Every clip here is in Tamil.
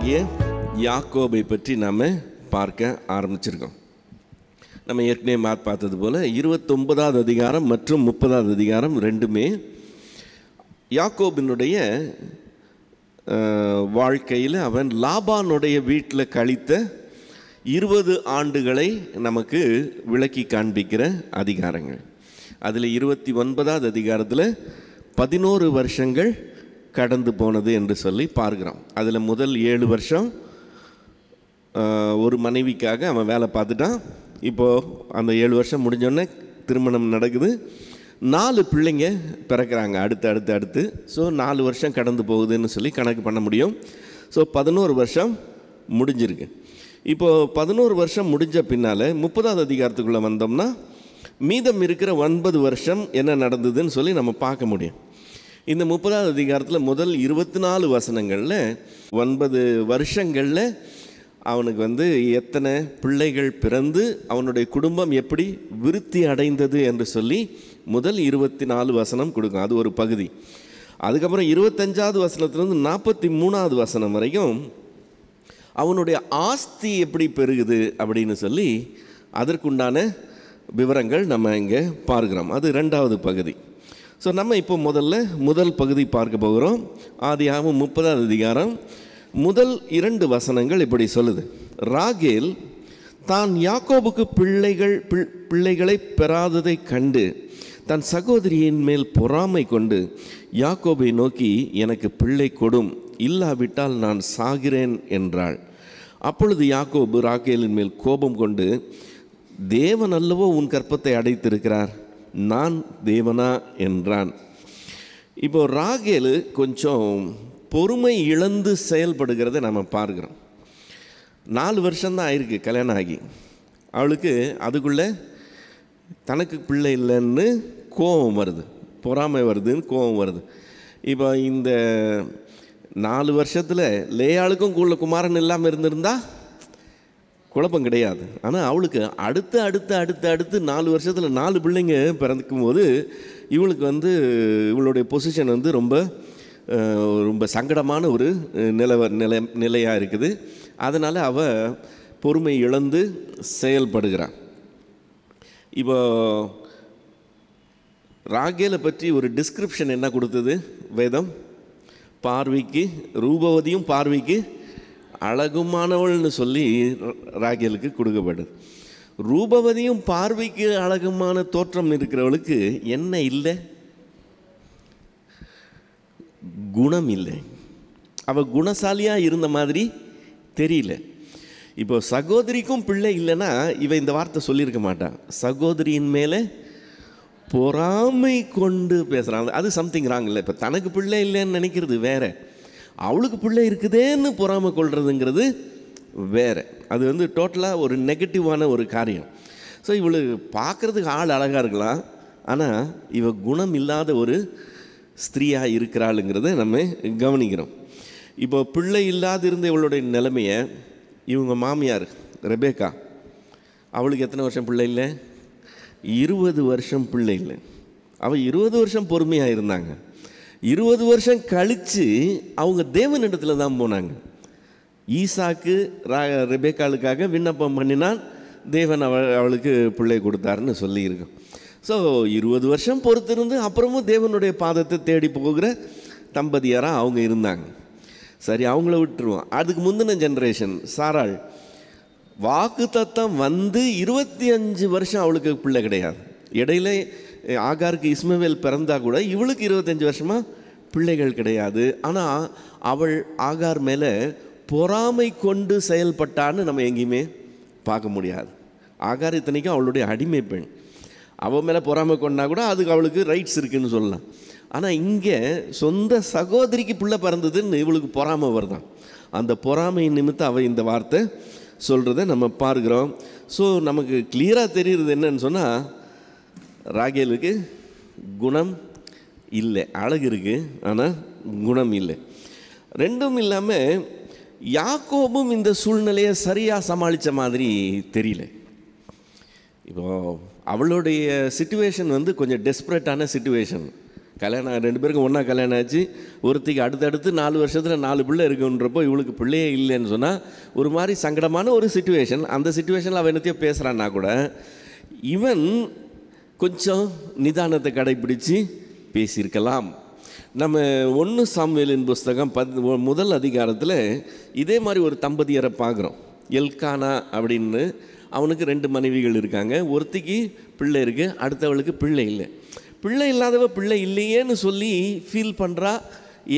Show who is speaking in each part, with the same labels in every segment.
Speaker 1: சகோதரனாகிய யாக்கோபை பற்றி நாம் பார்க்க ஆரம்பிச்சிருக்கோம். நம்ம ஏற்கனவே பார்த்தது போல் 29வது அதிகாரம் மற்றும் 30வது அதிகாரம் ரெண்டுமே யாக்கோபினுடைய வாழ்க்கையில் அவன் லாபானுடைய வீட்டில் கழித்த 20 ஆண்டுகளை நமக்கு விளக்கி காண்பிக்கிற அதிகாரங்கள். அதில் 29வது அதிகாரத்தில் 11 வருஷங்கள் கடந்து போனது என்று சொல்லி பார்க்குறோம். அதில் முதல் 7 வருஷம் ஒரு மனைவிக்காக அவன் வேலை பார்த்துட்டான். இப்போது அந்த 7 வருஷம் முடிஞ்சோடனே திருமணம் நடக்குது. 4 பிள்ளைங்க பிறக்கிறாங்க அடுத்து. ஸோ 4 வருஷம் கடந்து போகுதுன்னு சொல்லி கணக்கு பண்ண முடியும். ஸோ 11 வருஷம் முடிஞ்சிருக்கு. இப்போது 11 வருஷம் முடிஞ்ச பின்னால் 30வது அதிகாரத்துக்குள்ளே வந்தோம்னா மீதம் இருக்கிற 9 வருஷம் என்ன நடந்ததுன்னு சொல்லி நம்ம பார்க்க முடியும். இந்த 30வது அதிகாரத்தில் முதல் 24 வசனங்களில் 9 வருஷங்களில் அவனுக்கு எத்தனை பிள்ளைகள் பிறந்து அவனுடைய குடும்பம் எப்படி விருத்தி அடைந்தது என்று சொல்லி முதல் 24 வசனம் கொடுக்கும். அது ஒரு பகுதி. அதுக்கப்புறம் 25வது வசனத்திலிருந்து 43வது வசனம் வரைக்கும் அவனுடைய ஆஸ்தி எப்படி பெருகுது அப்படின்னு சொல்லி அதற்குண்டான விவரங்கள் நம்ம இங்கே பார்க்குறோம். அது 2வது பகுதி. ஸோ நம்ம இப்போ முதல் பகுதி பார்க்க போகிறோம். ஆதியாகமம் 30வது அதிகாரம் முதல் 2 வசனங்கள் இப்படி சொல்லுது. ராகேல் தான் யாக்கோபுக்கு பிள்ளைகளை பெறாததை கண்டு தன் சகோதரியின் மேல் பொறாமை கொண்டு யாக்கோபை நோக்கி, எனக்கு பிள்ளை கொடும், இல்லாவிட்டால் நான் சாகிறேன் என்றாள். அப்பொழுது யாக்கோபு ராகேலின் மேல் கோபம் கொண்டு, தேவன் அல்லவோ உன் கற்பத்தை அடைத்திருக்கிறார், நான் தேவனா என்றான். இப்போ ராகேல் கொஞ்சம் பொறுமை இழந்து செயல்படுகிறத நம்ம பார்க்குறோம். 4 வருஷம்தான் ஆயிருக்கு கல்யாணம் ஆகி. அவளுக்கு அதுக்குள்ளே தனக்கு பிள்ளை இல்லைன்னு கோபம் வருது, பொறாமை வருதுன்னு கோபம் வருது. இப்போ இந்த 4 வருஷத்தில் லேயாளுக்கும் குமாரன் இல்லாமல் இருந்திருந்தா குழப்பம் கிடையாது. ஆனால் அவளுக்கு அடுத்து 4 வருஷத்தில் 4 பிள்ளைங்க பிறக்கும் போது இவளுக்கு இவளுடைய பொசிஷன் ரொம்ப சங்கடமான ஒரு நிலையாக இருக்குது. அதனால் அவள் பொறுமை இழந்து செயல்படுகிறான். இப்போ ராகேலை பற்றி ஒரு டிஸ்கிரிப்ஷன் என்ன கொடுத்தது வேதம்? பார்வைக்கு ரூபவதியும் பார்வைக்கு அழகுமானவள்னு சொல்லி ராகேலுக்கு கொடுக்கப்படுது. ரூபவதியும் பார்வைக்கு அழகுமான தோற்றம் இருக்கிறவளுக்கு என்ன இல்லை? குணம் இல்லை. அவள் குணசாலியாக இருந்த மாதிரி தெரியல. இப்போ சகோதரிக்கும் பிள்ளை இல்லைன்னா இவ இந்த வார்த்தை சொல்லியிருக்க மாட்டான். சகோதரியின் மேலே பொறாமை கொண்டு பேசுகிறாங்க. அது சம்திங் ராங் இல்லை. இப்போ தனக்கு பிள்ளை இல்லைன்னு நினைக்கிறது வேற, அவளுக்கு பிள்ளை இருக்குதேன்னு பொறாமை கொள்றதுங்கிறது வேறு. அது டோட்டலாக ஒரு நெகட்டிவான ஒரு காரியம். ஸோ இவளுக்கு பார்க்குறதுக்கு ஆள் அழகாக இருக்கலாம், ஆனால் இவ குணம் இல்லாத ஒரு ஸ்திரீயாக இருக்கிறாளுங்கிறத நம்ம கவனிக்கிறோம். இப்போ பிள்ளை இல்லாத இருந்த இவளுடைய நிலைமையை இவங்க மாமியார் ரெபேக்கா, அவளுக்கு எத்தனை வருஷம் பிள்ளை இல்லை? 20 வருஷம் பிள்ளை இல்லை. அவள் 20 வருஷம் பொறுமையாக இருந்தாங்க. 20 வருஷம் கழித்து அவங்க தேவனிடத்தில் தான் போனாங்க. ஈசாக்கு ரெபேக்காளுக்காக விண்ணப்பம் பண்ணினால் தேவன் அவளுக்கு பிள்ளை கொடுத்தாருன்னு சொல்லியிருக்கோம். ஸோ 20 வருஷம் பொறுத்திருந்து அப்புறமும் தேவனுடைய பாதத்தை தேடி போகிற தம்பதியராக அவங்க இருந்தாங்க. சரி, அவங்கள விட்டுருவோம். அதுக்கு முந்தின ஜென்ரேஷன் சாராள், வாக்கு தத்தம் 25 வருஷம் அவளுக்கு பிள்ளை கிடையாது. இடையில ஆகாருக்கு இஸ்மவேல் பிறந்தா கூட இவளுக்கு 25 வருஷமாக பிள்ளைகள் கிடையாது. ஆனால் அவள் ஆகார் மேலே பொறாமை கொண்டு செயல்பட்டான்னு நம்ம எங்கேயுமே பார்க்க முடியாது. ஆகார் இத்தனைக்கும் அவளுடைய அடிமை பெண். அவள் மேலே பொறாமை கொண்டா கூட அதுக்கு அவளுக்கு ரைட்ஸ் இருக்குதுன்னு சொல்லலாம். ஆனால் இங்கே சொந்த சகோதரிக்கு பிள்ளை பிறந்ததுன்னு இவளுக்கு பொறாமை வருதான். அந்த பொறாமை நிமித்தம் அவள் இந்த வார்த்தை சொல்கிறத நம்ம பார்க்குறோம். ஸோ நமக்கு கிளியராக தெரிகிறது என்னன்னு சொன்னால், ராகேலுக்கு குணம் இல்லை, அழகு இருக்குது ஆனால் குணம் இல்லை. ரெண்டும் இல்லாமல் யாக்கோபும் இந்த சூழ்நிலையை சரியாக சமாளித்த மாதிரி தெரியல. இப்போது அவளுடைய சிச்சுவேஷன் கொஞ்சம் டெஸ்பரேட்டான சிச்சுவேஷன். கல்யாணம் 2 பேருக்கும் ஒன்றா கல்யாணம் ஆச்சு. ஒருத்திக்கு அடுத்தடுத்து 4 வருஷத்தில் 4 பிள்ளை இருக்குன்றப்போ இவளுக்கு பிள்ளையே இல்லைன்னு சொன்னால் ஒரு மாதிரி சங்கடமான ஒரு சிச்சுவேஷன். அந்த சிச்சுவேஷனில் அவன் என்னத்தையோ பேசுகிறான்னா கூட இவன் கொஞ்சம் நிதானத்தை கடைப்பிடித்து பேசியிருக்கலாம். நம்ம 1 சாமுவேலின் புஸ்தகம் 1 அதிகாரத்தில் இதே மாதிரி ஒரு தம்பதியரை பார்க்குறோம். எல்கானா அப்படின்னு, அவனுக்கு 2 மனைவிகள் இருக்காங்க. ஒருத்திக்கு பிள்ளை இருக்குது, அடுத்தவளுக்கு பிள்ளை இல்லை. பிள்ளை இல்லாதவ பிள்ளை இல்லையேன்னு சொல்லி ஃபீல் பண்ணுறா,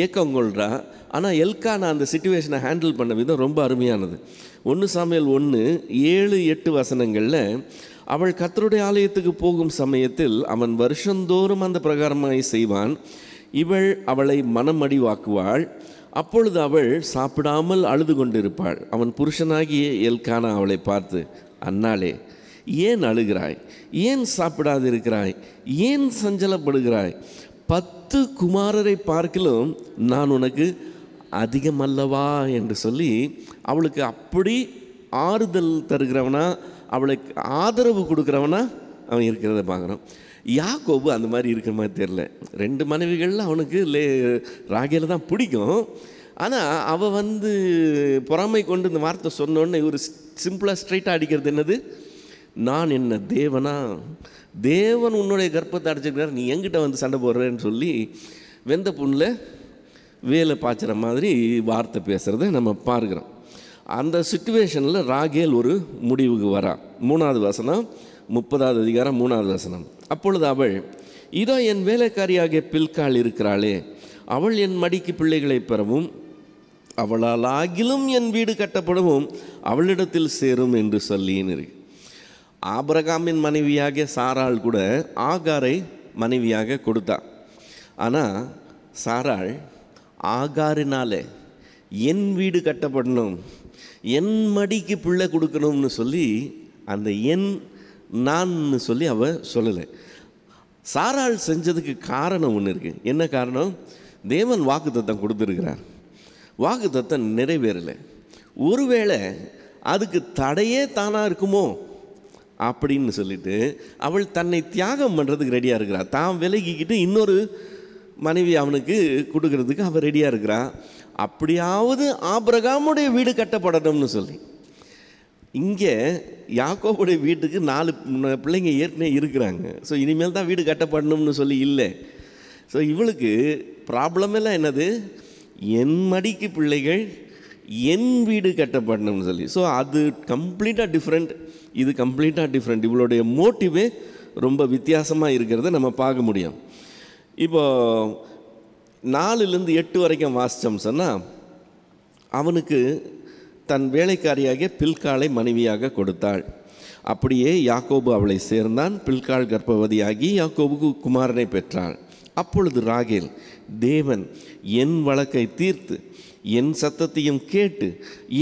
Speaker 1: ஏக்கம் கொள்கிறா. ஆனால் எல்கானா அந்த சிச்சுவேஷனை ஹேண்டில் பண்ண விதம் ரொம்ப அருமையானது. 1 சாமுவேல் 1:7-8 வசனங்களில், அவள் கர்த்தருடைய ஆலயத்துக்கு போகும் சமயத்தில் அவன் வருஷந்தோறும் அந்த பிரகாரமாய் செய்வான். இவள் அவளை மனமடிவாக்குவாள். அப்பொழுது அவள் சாப்பிடாமல் அழுது கொண்டிருப்பாள். அவன் புருஷனாகிய எல்கானா அவளை பார்த்து, அன்னாளே, ஏன் அழுகிறாய்? ஏன் சாப்பிடாது இருக்கிறாய்? ஏன் சஞ்சலப்படுகிறாய்? 10 குமாரரை பார்க்கிலும் நான் உனக்கு அதிகமல்லவா என்று சொல்லி அவளுக்கு அப்படி ஆறுதல் தருகிறவனா, அவளுக்கு ஆதரவு கொடுக்குறவனா அவன் இருக்கிறத பார்க்குறோம். யாக்கோபு அந்த மாதிரி இருக்கிற மாதிரி தெரில. 2 மனைவிகளில் அவனுக்கு ராகேல தான் பிடிக்கும். ஆனால் அவள் பொறாமை கொண்டு இந்த வார்த்தை சொன்னோன்னே இவர் சிம்பிளாக ஸ்ட்ரைட்டாக அடிக்கிறது என்னது, நான் என்ன தேவனா? தேவன் உன்னுடைய கர்ப்பத்தை அடைச்சிருக்கிறார், நீ என்கிட்ட சண்டை போடுறேன்னு சொல்லி வெந்த புண்ணில் வேலை பாய்ச்சுற மாதிரி வார்த்தை பேசுகிறத நம்ம பார்க்குறோம். அந்த சிச்சுவேஷனில் ராகேல் ஒரு முடிவுக்கு வரா. 3வது வசனம், 30வது அதிகாரம் 3வது வசனம். அப்பொழுது அவள், இதோ என் வேலைக்காரியாகிய பில்காள் இருக்கிறாளே, அவள் என் மடிக்கு பிள்ளைகளை பெறவும் அவளால் ஆகிலும் என் வீடு கட்டப்படவும் அவளிடத்தில் சேரும் என்று சொல்லின்னு இருக்கு. ஆபிரகாமின் மனைவியாகிய சாராள் கூட ஆகாரை மனைவியாக கொடுத்தா. ஆனால் சாராள் ஆகாரினாலே என் வீடு கட்டப்படணும், என் மடிக்கு பிள்ளை கொடுக்கணும்னு சொல்லி அந்த என் நான்னு சொல்லி அவள் சொல்லலை. சாராள் செஞ்சதுக்கு காரணம் ஒன்று இருக்குது. என்ன காரணம்? தேவன் வாக்குத்தத்தம் கொடுத்துருக்கிறார், வாக்குத்தத்தம் நிறைவேறலை. ஒருவேளை அதுக்கு தடையே தானாக இருக்குமோ அப்படின்னு சொல்லிட்டு அவள் தன்னை தியாகம் பண்ணுறதுக்கு ரெடியாக இருக்கிறாள். தான் விலகிக்கிட்டு இன்னொரு மனைவி அவனுக்கு கொடுக்கறதுக்கு அவள் ரெடியாக இருக்கிறாள். அப்படியாவது ஆபிரகாமுடைய வீடு கட்டப்படணும்னு சொல்லி. இங்கே யாக்கோபுடைய வீட்டுக்கு 4 பிள்ளைங்க ஏற்கனவே இருக்கிறாங்க. ஸோ இனிமேல் தான் வீடு கட்டப்படணும்னு சொல்லி இல்லை. ஸோ இவளுக்கு ப்ராப்ளம் எல்லாம் என்னது, என் மடிக்கு பிள்ளைகள், என் வீடு கட்டப்படணும்னு சொல்லி. ஸோ அது கம்ப்ளீட்டாக டிஃப்ரெண்ட், இது கம்ப்ளீட்டாக டிஃப்ரெண்ட். இவளுடைய மோட்டிவே ரொம்ப வித்தியாசமாக இருக்கிறத நம்ம பார்க்க முடியும். இப்போது 4லேருந்து 8 வரைக்கும் வாசித்தோம் சொன்னால், அவனுக்கு தன் வேலைக்காரியாகிய பில்காளை மனைவியாக கொடுத்தாள். அப்படியே யாக்கோபு அவளை சேர்ந்தான். பில்காள் கர்ப்பவதியாகி யாக்கோபுக்கு குமாரனை பெற்றாள். அப்பொழுது ராகேல், தேவன் என் வழக்கை தீர்த்து என் சத்தத்தையும் கேட்டு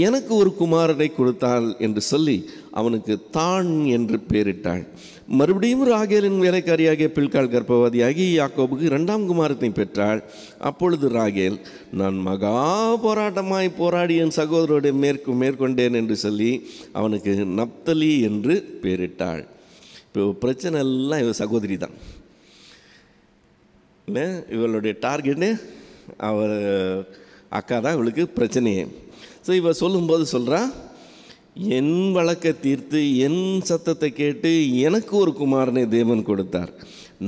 Speaker 1: எனக்கு ஒரு குமாரனை கொடுத்தாள் என்று சொல்லி அவனுக்கு தான் என்று பெயரிட்டாள். மறுபடியும் ராகேலின் வேலைக்காரியாகிய பில்காள் கர்ப்பவதியாகி யாக்கோபுக்கு 2ஆம் குமாரத்தை பெற்றாள். அப்பொழுது ராகேல், நான் மகா போராட்டமாய் போராடி என் சகோதரோடைய மேற்கொண்டேன் என்று சொல்லி அவனுக்கு நப்தலி என்று பெயரிட்டாள். இப்போ பிரச்சனை எல்லாம் இவ சகோதரி தான் இல்லை, இவளுடைய டார்கெட்டு அவள் அக்கா தான் இவளுக்கு பிரச்சனையே. ஸோ இவள் சொல்லும்போது சொல்கிறா, என் வழக்கை தீர்த்து என் சத்தத்தை கேட்டு எனக்கு ஒரு குமாரனை தேவன் கொடுத்தார்.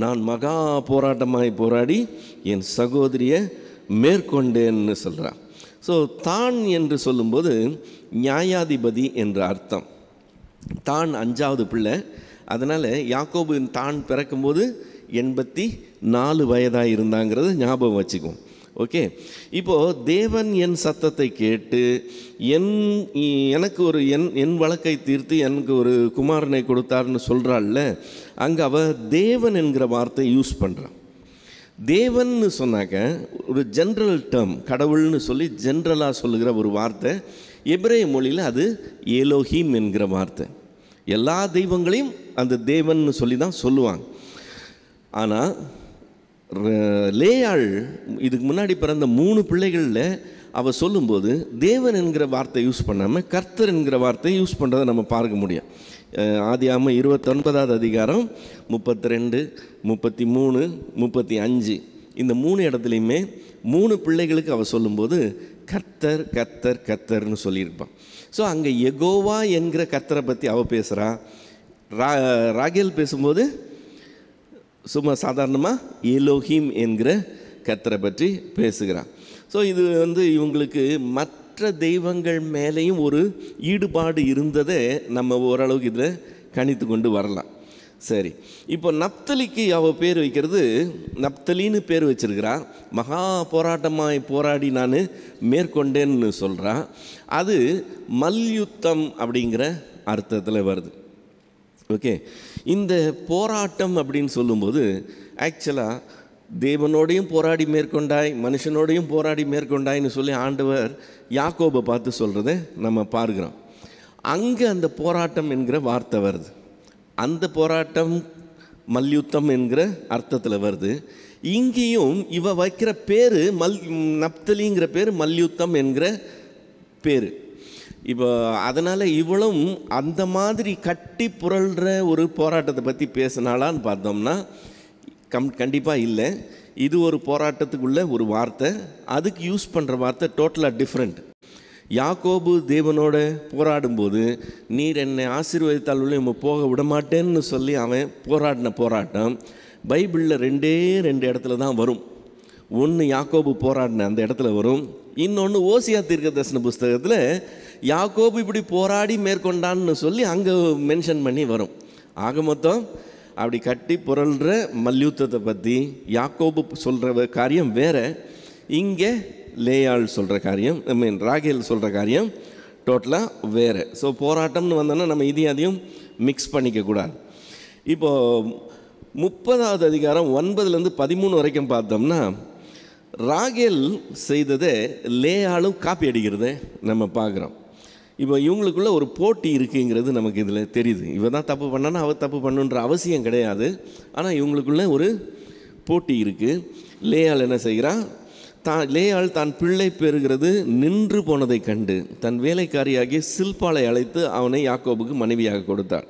Speaker 1: நான் மகா போராட்டமாய் போராடி என் சகோதரியை மேற்கொண்டேன்னு சொல்கிறான். ஸோ தான் என்று சொல்லும்போது நியாயாதிபதி என்ற அர்த்தம். தான் 5வது பிள்ளை. அதனால் யாக்கோபு தான் பிறக்கும்போது 84 வயதாக இருந்தாங்கிறத ஞாபகம் வச்சுக்குவோம். ஓகே, இப்போது தேவன் என் சத்தத்தை கேட்டு எனக்கு ஒரு என் வழக்கை தீர்த்து எனக்கு ஒரு குமாரனை கொடுத்தாருன்னு சொல்கிறாள்ல, அங்கே அவள் தேவன் என்கிற வார்த்தை யூஸ் பண்ணுறான். தேவன்னு சொன்னாக்க ஒரு ஜென்ரல் டேர்ம், கடவுள்னு சொல்லி ஜென்ரலாக சொல்லுகிற ஒரு வார்த்தை. எபிரேய மொழியில் அது ஏலோஹீம் என்கிற வார்த்தை. எல்லா தெய்வங்களையும் அந்த தேவன்னு சொல்லி தான் சொல்லுவாங்க. ஆனால் லேயாள் இதுக்கு முன்னாடி பிறந்த 3 பிள்ளைகளில் அவள் சொல்லும்போது தேவன் என்கிற வார்த்தை யூஸ் பண்ணாமல் கர்த்தர் என்கிற வார்த்தையை யூஸ் பண்ணுறதை நம்ம பார்க்க முடியும். ஆதியாகமம் 29வது அதிகாரம் 32, 33, 35 இந்த 3 இடத்துலையுமே 3 பிள்ளைகளுக்கு அவள் சொல்லும்போது கர்த்தர் கர்த்தர் கர்த்தர்னு சொல்லியிருப்பான். ஸோ அங்கே யெகோவா என்கிற கர்த்தரை பற்றி அவள் பேசுகிறா. ராகேல் பேசும்போது சும்மா சாதாரணமாக எலோஹிம் என்கிற கர்த்தரை பற்றி பேசுகிறான். ஸோ இது இவங்களுக்கு மற்ற தெய்வங்கள் மேலேயும் ஒரு ஈடுபாடு இருந்ததை நம்ம ஓரளவுக்கு இதில் கணித்து கொண்டு வரலாம். சரி, இப்போ நப்தலிக்கு அவள் பேர் வைக்கிறது, நப்தலின்னு பேர் வச்சிருக்கிறா. மகா போராட்டமாய் போராடி நான் மேற்கொண்டேன்னு சொல்கிறா. அது மல்யுத்தம் அப்படிங்கிற அர்த்தத்தில் வருது. ஓகே, இந்த போராட்டம் அப்படின்னு சொல்லும்போது ஆக்சுவலாக தேவனோடையும் போராடி மேற்கொண்டாய், மனுஷனோடையும் போராடி மேற்கொண்டாய்ன்னு சொல்லி ஆண்டவர் யாக்கோபை பார்த்து சொல்கிறத நம்ம பார்க்கிறோம். அங்கே அந்த போராட்டம் என்கிற வார்த்தை வருது. அந்த போராட்டம் மல்யுத்தம் என்கிற அர்த்தத்தில் வருது. இங்கேயும் இவ வைக்கிற பேர் நப்தலிங்கிற பேர் மல்யுத்தம் என்கிற பேர். இப்போ அதனால் இவளும் அந்த மாதிரி கட்டி புரள்கிற ஒரு போராட்டத்தை பற்றி பேசினாலான்னு பார்த்தோம்னா கண்டிப்பாக இல்லை. இது ஒரு போராட்டத்துக்குள்ள ஒரு வார்த்தை, அதுக்கு யூஸ் பண்ணுற வார்த்தை டோட்டலாக டிஃப்ரெண்ட். யாக்கோபு தேவனோட போராடும்போது நீர் என்னை ஆசீர்வதித்தால் உள்ள போக விடமாட்டேன்னு சொல்லி அவன் போராடின போராட்டம் பைபிளில் 2 இடத்துல தான் வரும். ஒன்று யாக்கோபு போராடின அந்த இடத்துல வரும், இன்னொன்று ஓசியா தீர்க்கதரிசன புஸ்தகத்தில் யாக்கோபு இப்படி போராடி மேற்கொண்டான்னு சொல்லி அங்கே மென்ஷன் பண்ணி வரும். ஆக மொத்தம் அப்படி கட்டி புரள்கிற மல்யுத்தத்தை பற்றி யாக்கோபு சொல்கிற காரியம் வேறு, இங்கே லேயாள் சொல்கிற காரியம் ராகேல் சொல்கிற காரியம் டோட்டலாக வேறு. ஸோ போராட்டம்னு வந்தோன்னா நம்ம இதையும் அதையும் மிக்ஸ் பண்ணிக்கக்கூடாது. இப்போது 30வது அதிகாரம் 9லேருந்து 13 வரைக்கும் பார்த்தோம்னா ராகேல் செய்ததை லேயாளும் காப்பி அடிக்கிறத நம்ம பார்க்குறோம். இப்போ இவங்களுக்குள்ள ஒரு போட்டி இருக்குங்கிறது நமக்கு இதில் தெரியுது. இவ தான் தப்பு பண்ணானா அவள் தப்பு பண்ணுன்ற அவசியம் கிடையாது. ஆனால் இவங்களுக்குள்ள ஒரு போட்டி இருக்குது. லேயாள் என்ன செய்கிறான், லேயாள் தான் பிள்ளை பெறுகிறது நின்று போனதை கண்டு தன் வேலைக்காரியாகிய சில்பாளை அழைத்து அவனை யாக்கோபுக்கு மனைவியாக கொடுத்தாள்.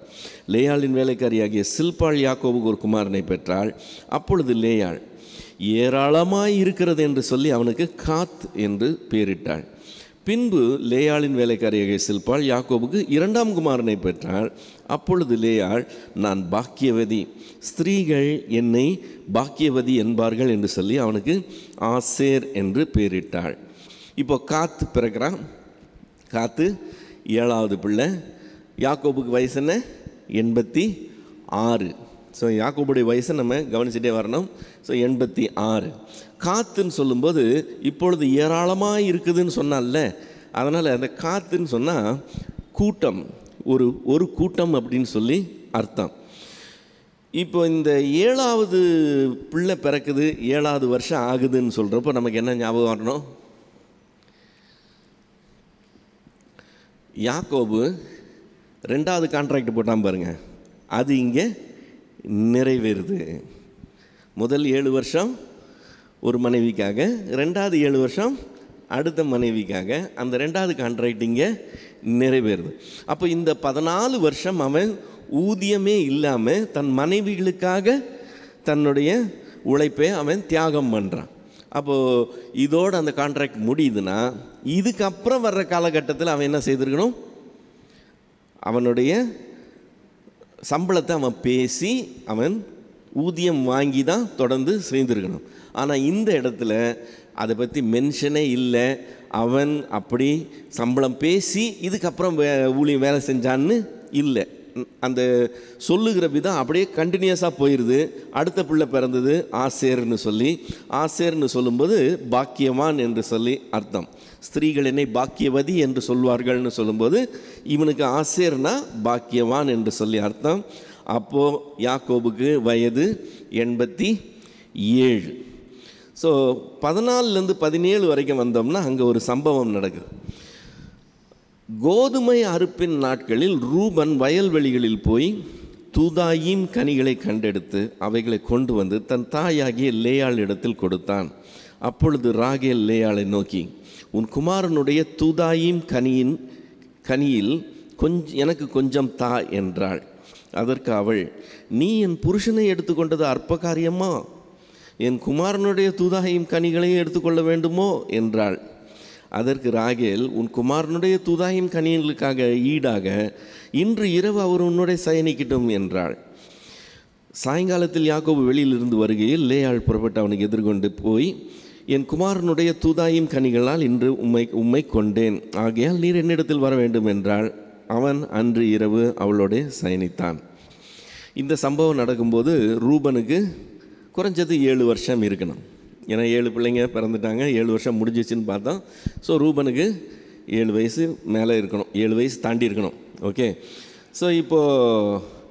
Speaker 1: லேயாளின் வேலைக்காரியாகிய சில்பாள் யாக்கோபுக்கு ஒரு குமாரனை பெற்றாள். அப்பொழுது லேயாள் ஏராளமாய் இருக்கிறது என்று சொல்லி அவனுக்கு காத் என்று பெயரிட்டாள். பின்பு லேயாளின் வேலைக்காரியாகிய சில்பாள் யாக்கோபுக்கு 2ஆம் குமாரனை பெற்றாள். அப்பொழுது லேயாள் நான் பாக்கியவதி, ஸ்திரீகள் என்னை பாக்கியவதி என்பார்கள் என்று சொல்லி அவனுக்கு ஆசேர் என்று பெயரிட்டாள். இப்போ காத்து பிறக்கிறான். காத்து 7வது பிள்ளை. யாக்கோபுக்கு வயசு என்ன, 86. ஸோ யாக்கோபுடைய வயசை நம்ம கவனிச்சுட்டே வரணும். ஸோ 86. காத்துன்னு சொல்லும்போது இப்பொழுது ஏராளமாக இருக்குதுன்னு சொன்னால, அதனால் அந்த காத்துன்னு சொன்னால் கூட்டம், ஒரு கூட்டம் அப்படின்னு சொல்லி அர்த்தம். இப்போ இந்த 7வது பிள்ளை பிறக்குது, 7வது வருஷம் ஆகுதுன்னு சொல்கிறப்போ நமக்கு என்ன ஞாபகம் வரணும், யாக்கோபு 2வது கான்ட்ராக்ட் போட்டான் பாருங்க, அது இங்கே நிறைவேறுது. முதல் 7 வருஷம் ஒரு மனைவிக்காக, 2வது 7 வருஷம் அடுத்த மனைவிக்காக, அந்த 2வது கான்ட்ராக்ட் இங்கே நிறைவேறுது. அப்போ இந்த 14 வருஷம் அவன் ஊதியமே இல்லாமல் தன் மனைவிகளுக்காக தன்னுடைய உழைப்பை அவன் தியாகம் பண்ணுறான். அப்போது இதோடு அந்த கான்ட்ராக்ட் முடியுதுன்னா இதுக்கப்புறம் வர்ற காலகட்டத்தில் அவன் என்ன செய்திருக்கணும், அவனுடைய சம்பளத்தை அவன் பேசி அவன் ஊதியம் வாங்கி தான் தொடர்ந்து செய்திருக்கணும். ஆனால் இந்த இடத்துல அதை பற்றி மென்ஷனே இல்லை. அவன் அப்படி சம்பளம் பேசி இதுக்கப்புறம் ஊழியம் வேலை செஞ்சான்னு இல்லை. அந்த சொல்லுகிற விதம் அப்படியே கண்டினியூஸாக போயிடுது. அடுத்த பிள்ளை பிறந்தது ஆசேர்னு சொல்லி, ஆசேர்னு சொல்லும்போது பாக்கியவான் என்று சொல்லி அர்த்தம். ஸ்திரீகள் என்னை பாக்கியவதி என்று சொல்வார்கள்னு சொல்லும்போது இவனுக்கு ஆசேர்னா பாக்கியவான் என்று சொல்லி அர்த்தம். அப்போது யாக்கோபுக்கு வயது 87. ஸோ 14லேருந்து 17 வரைக்கும் வந்தோம்னா அங்கே ஒரு சம்பவம் நடக்குது. கோதுமை அறுப்பின் நாட்களில் ரூபன் வயல்வெளிகளில் போய் தூதாயீம் கனிகளை கண்டெடுத்து அவைகளை கொண்டு வந்து தன் தாயாகிய லேயாள் இடத்தில் கொடுத்தான். அப்பொழுது ராகேல் லேயாளை நோக்கி, உன் குமாரனுடைய தூதாயீம் கனியில் எனக்கு கொஞ்சம் தா என்றாள். அதற்கு அவள், நீ என் புருஷனை எடுத்துக்கொண்டது அற்ப காரியமா? என் குமாரனுடைய தூதாகையும் கனிகளையும் எடுத்துக்கொள்ள வேண்டுமோ என்றாள். அதற்கு ராகேல், உன் குமாரனுடைய தூதாகையும் கனிகளுக்காக ஈடாக இன்று இரவு அவர் உன்னுடைய சயனிக்கட்டும் என்றாள். சாயங்காலத்தில் யாக்கோபு வெளியிலிருந்து வருகையில் லேயாள் புறப்பட்டு அவனுக்கு எதிர்கொண்டு போய், என் குமாரனுடைய தூதாயும் கனிகளால் இன்று உம்மை கொண்டேன், ஆகையால் நீர் என்னிடத்தில் வர வேண்டும் என்றாள். அவன் அன்று இரவு அவளோட சயனித்தான். இந்த சம்பவம் நடக்கும்போது ரூபனுக்கு குறைஞ்சது 7 வருஷம் இருக்கணும். ஏன்னா 7 பிள்ளைங்க பிறந்துட்டாங்க, 7 வருஷம் முடிஞ்சிச்சுன்னு பார்த்தோம். ஸோ ரூபனுக்கு 7 வயசு மேலே இருக்கணும், 7 வயசு தாண்டி இருக்கணும். ஓகே, ஸோ இப்போது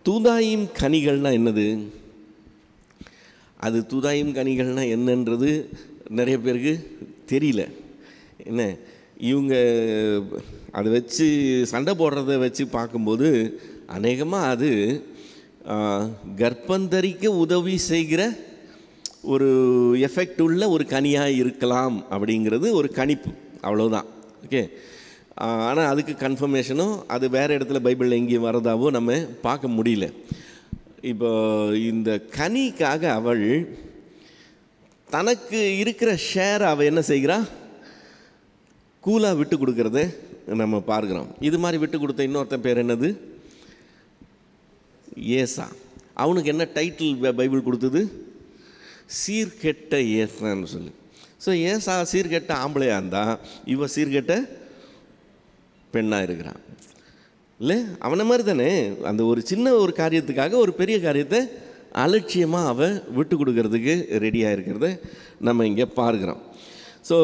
Speaker 1: தூதாயும் கனிகள்னால் என்னது? அது தூதாயும் கனிகள்னால் என்னன்றது நிறைய பேருக்கு தெரியல. என்ன இவங்க அதை வச்சு சண்டை போடுறத வச்சு பார்க்கும்போது அநேகமாக அது கர்ப்பந்தரிக்க உதவி செய்கிற ஒரு எஃபெக்ட் உள்ள ஒரு கனியாக இருக்கலாம் அப்படிங்கிறது ஒரு கணிப்பு, அவ்வளோதான். ஓகே, ஆனால் அதுக்கு கன்ஃபர்மேஷனும் அது வேறு இடத்துல பைபிளில் எங்கேயும் வரதாவோ நம்ம பார்க்க முடியல. இப்போ இந்த கனிக்காக அவள் தனக்கு இருக்கிற ஷேர் அவள் என்ன செய்கிறா? கூலாக விட்டு கொடுக்கறத நம்ம பார்க்குறோம். இது மாதிரி விட்டு கொடுத்த இன்னொருத்தன் பேர் என்னது? ஏசா. அவனுக்கு என்ன டைட்டில் பைபிள் கொடுத்தது? சீர்கெட்ட ஏசான்னு சொல்லி. ஸோ ஏசா சீர்கெட்ட ஆம்பளையாக இருந்தால் இவன் சீர்கெட்ட பெண்ணாக இருக்கிறான் இல்லை? அவனை மாதிரி தானே அந்த ஒரு சின்ன ஒரு காரியத்துக்காக ஒரு பெரிய காரியத்தை அலட்சியமாக அவன் விட்டு கொடுக்கறதுக்கு ரெடியாக இருக்கிறத நம்ம இங்கே பார்க்குறோம். ஸோ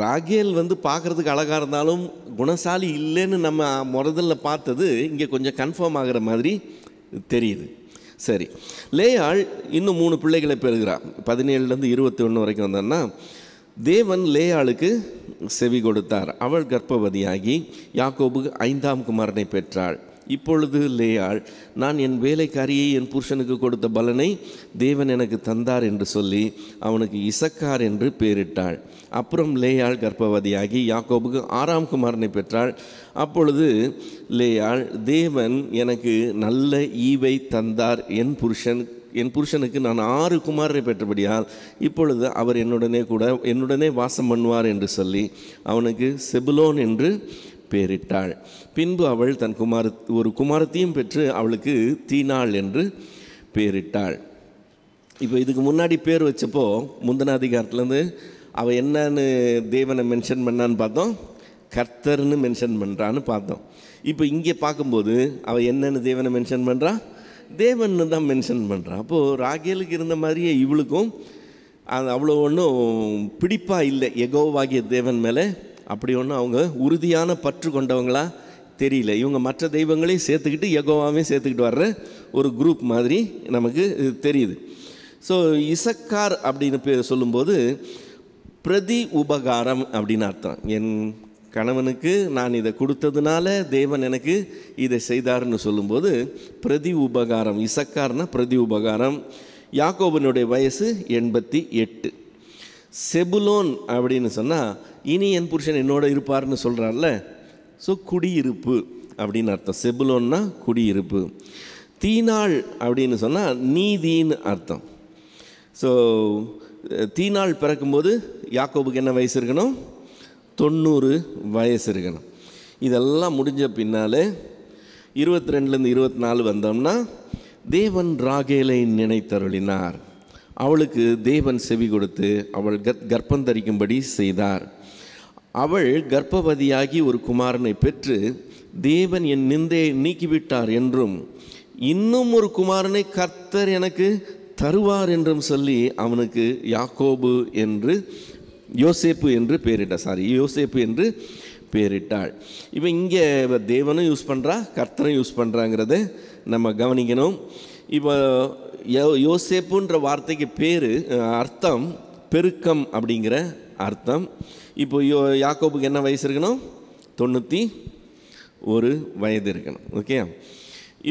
Speaker 1: ராகேல் பார்க்குறதுக்கு அழகாக இருந்தாலும் குணசாலி இல்லைன்னு நம்ம முதல்ல பார்த்தது இங்கே கொஞ்சம் கன்ஃபார்ம் ஆகிற மாதிரி தெரியுது. சரி, லேயாள் இன்னும் 3 பிள்ளைகளை பெறுகிறார். 17லேருந்து 21 வரைக்கும் வந்தோன்னா, தேவன் லேயாளுக்கு செவி கொடுத்தார். அவள் கர்ப்பவதியாகி யாக்கோபுக்கு 5ஆம் குமாரனை பெற்றாள். இப்பொழுது லேயாள், நான் என் வேலைக்காரியை என் புருஷனுக்கு கொடுத்த பலனை தேவன் எனக்கு தந்தார் என்று சொல்லி அவனுக்கு இசக்கார் என்று பெயரிட்டாள். அப்புறம் லேயாள் கர்ப்பவதியாகி யாக்கோபுக்கு 6ஆம் குமாரனை பெற்றாள். அப்பொழுது லேயாள், தேவன் எனக்கு நல்ல ஈவை தந்தார், என் புருஷனுக்கு நான் 6 குமாரரை பெற்றபடியால் இப்பொழுது அவர் என்னுடனே வாசம் பண்ணுவார் என்று சொல்லி அவனுக்கு செபுலோன் என்று பெயரிட்டாள். பின்பு அவள் தன் ஒரு குமாரத்தையும் பெற்று அவளுக்கு தீனாள் என்று பெயரிட்டாள். இப்போ இதுக்கு முன்னாடி பேர் வச்சப்போ முந்தின அதிகாரத்துலேருந்து அவள் என்னன்னு தேவனை மென்ஷன் பண்ணான்னு பார்த்தோம், கர்த்தர்னு மென்ஷன் பண்ணுறான்னு பார்த்தோம். இப்போ இங்கே பார்க்கும்போது அவள் என்னன்னு தேவனை மென்ஷன் பண்ணுறா? தேவன்னு தான் மென்ஷன் பண்ணுறான். அப்போது ராகேலுக்கு இருந்த மாதிரியே இவளுக்கும் அது அவ்வளோ ஒன்றும் பிடிப்பாக இல்லை யெகோவாகிய தேவன் மேலே. அப்படி ஒன்றும் அவங்க உறுதியான பற்று கொண்டவங்களா தெரியல. இவங்க மற்ற தெய்வங்களையும் சேர்த்துக்கிட்டு யெகோவாவையும் சேர்த்துக்கிட்டு வர்ற ஒரு குரூப் மாதிரி நமக்கு தெரியுது. ஸோ இசக்கார் அப்படின்னு சொல்லும்போது பிரதி உபகாரம் அப்படின்னு அர்த்தம். என் கணவனுக்கு நான் இதை கொடுத்ததுனால தேவன் எனக்கு இதை செய்தார்னு சொல்லும்போது பிரதி உபகாரம். இசக்கார்னா பிரதி உபகாரம். யாக்கோபனுடைய வயசு 88. செபுலோன் அப்படின்னு சொன்னால் இனி என் புருஷன் என்னோட இருப்பார்னு சொல்கிறார்ல, ஸோ குடியிருப்பு அப்படின்னு அர்த்தம். செபுலோன்னா குடியிருப்பு. தீனாள் அப்படின்னு சொன்னால் நீதின்னு அர்த்தம். ஸோ தீனாள் பிறக்கும்போது யாக்கோபுக்கு என்ன வயசு இருக்கணும்? 90 வயசு இருக்கணும். இதெல்லாம் முடிஞ்ச பின்னால் 22லேருந்து 24 வந்தோம்னா, தேவன் ராகேலை நினைத்தருளினார். அவளுக்கு தேவன் செவி கொடுத்து அவள் கர்ப்பந்தரிக்கும்படி செய்தார். அவள் கர்ப்பவதியாகி ஒரு குமாரனை பெற்று, தேவன் என் நிந்தையை நீக்கிவிட்டார் என்றும் இன்னும் ஒரு குமாரனை கர்த்தர் எனக்கு தருவார் என்றும் சொல்லி அவனுக்கு யோசேப்பு என்று பெயரிட்டாள். இப்போ இங்கே தேவனும் யூஸ் பண்ணுறா, கர்த்தரும் யூஸ் பண்ணுறாங்கிறத நம்ம கவனிக்கணும். இப்போ யோசேப்புன்ற வார்த்தைக்கு அர்த்தம் பெருக்கம் அப்படிங்கிற அர்த்தம். இப்போ யாக்கோபுக்கு என்ன வயசு இருக்கணும்? 91 வயது இருக்கணும். ஓகே,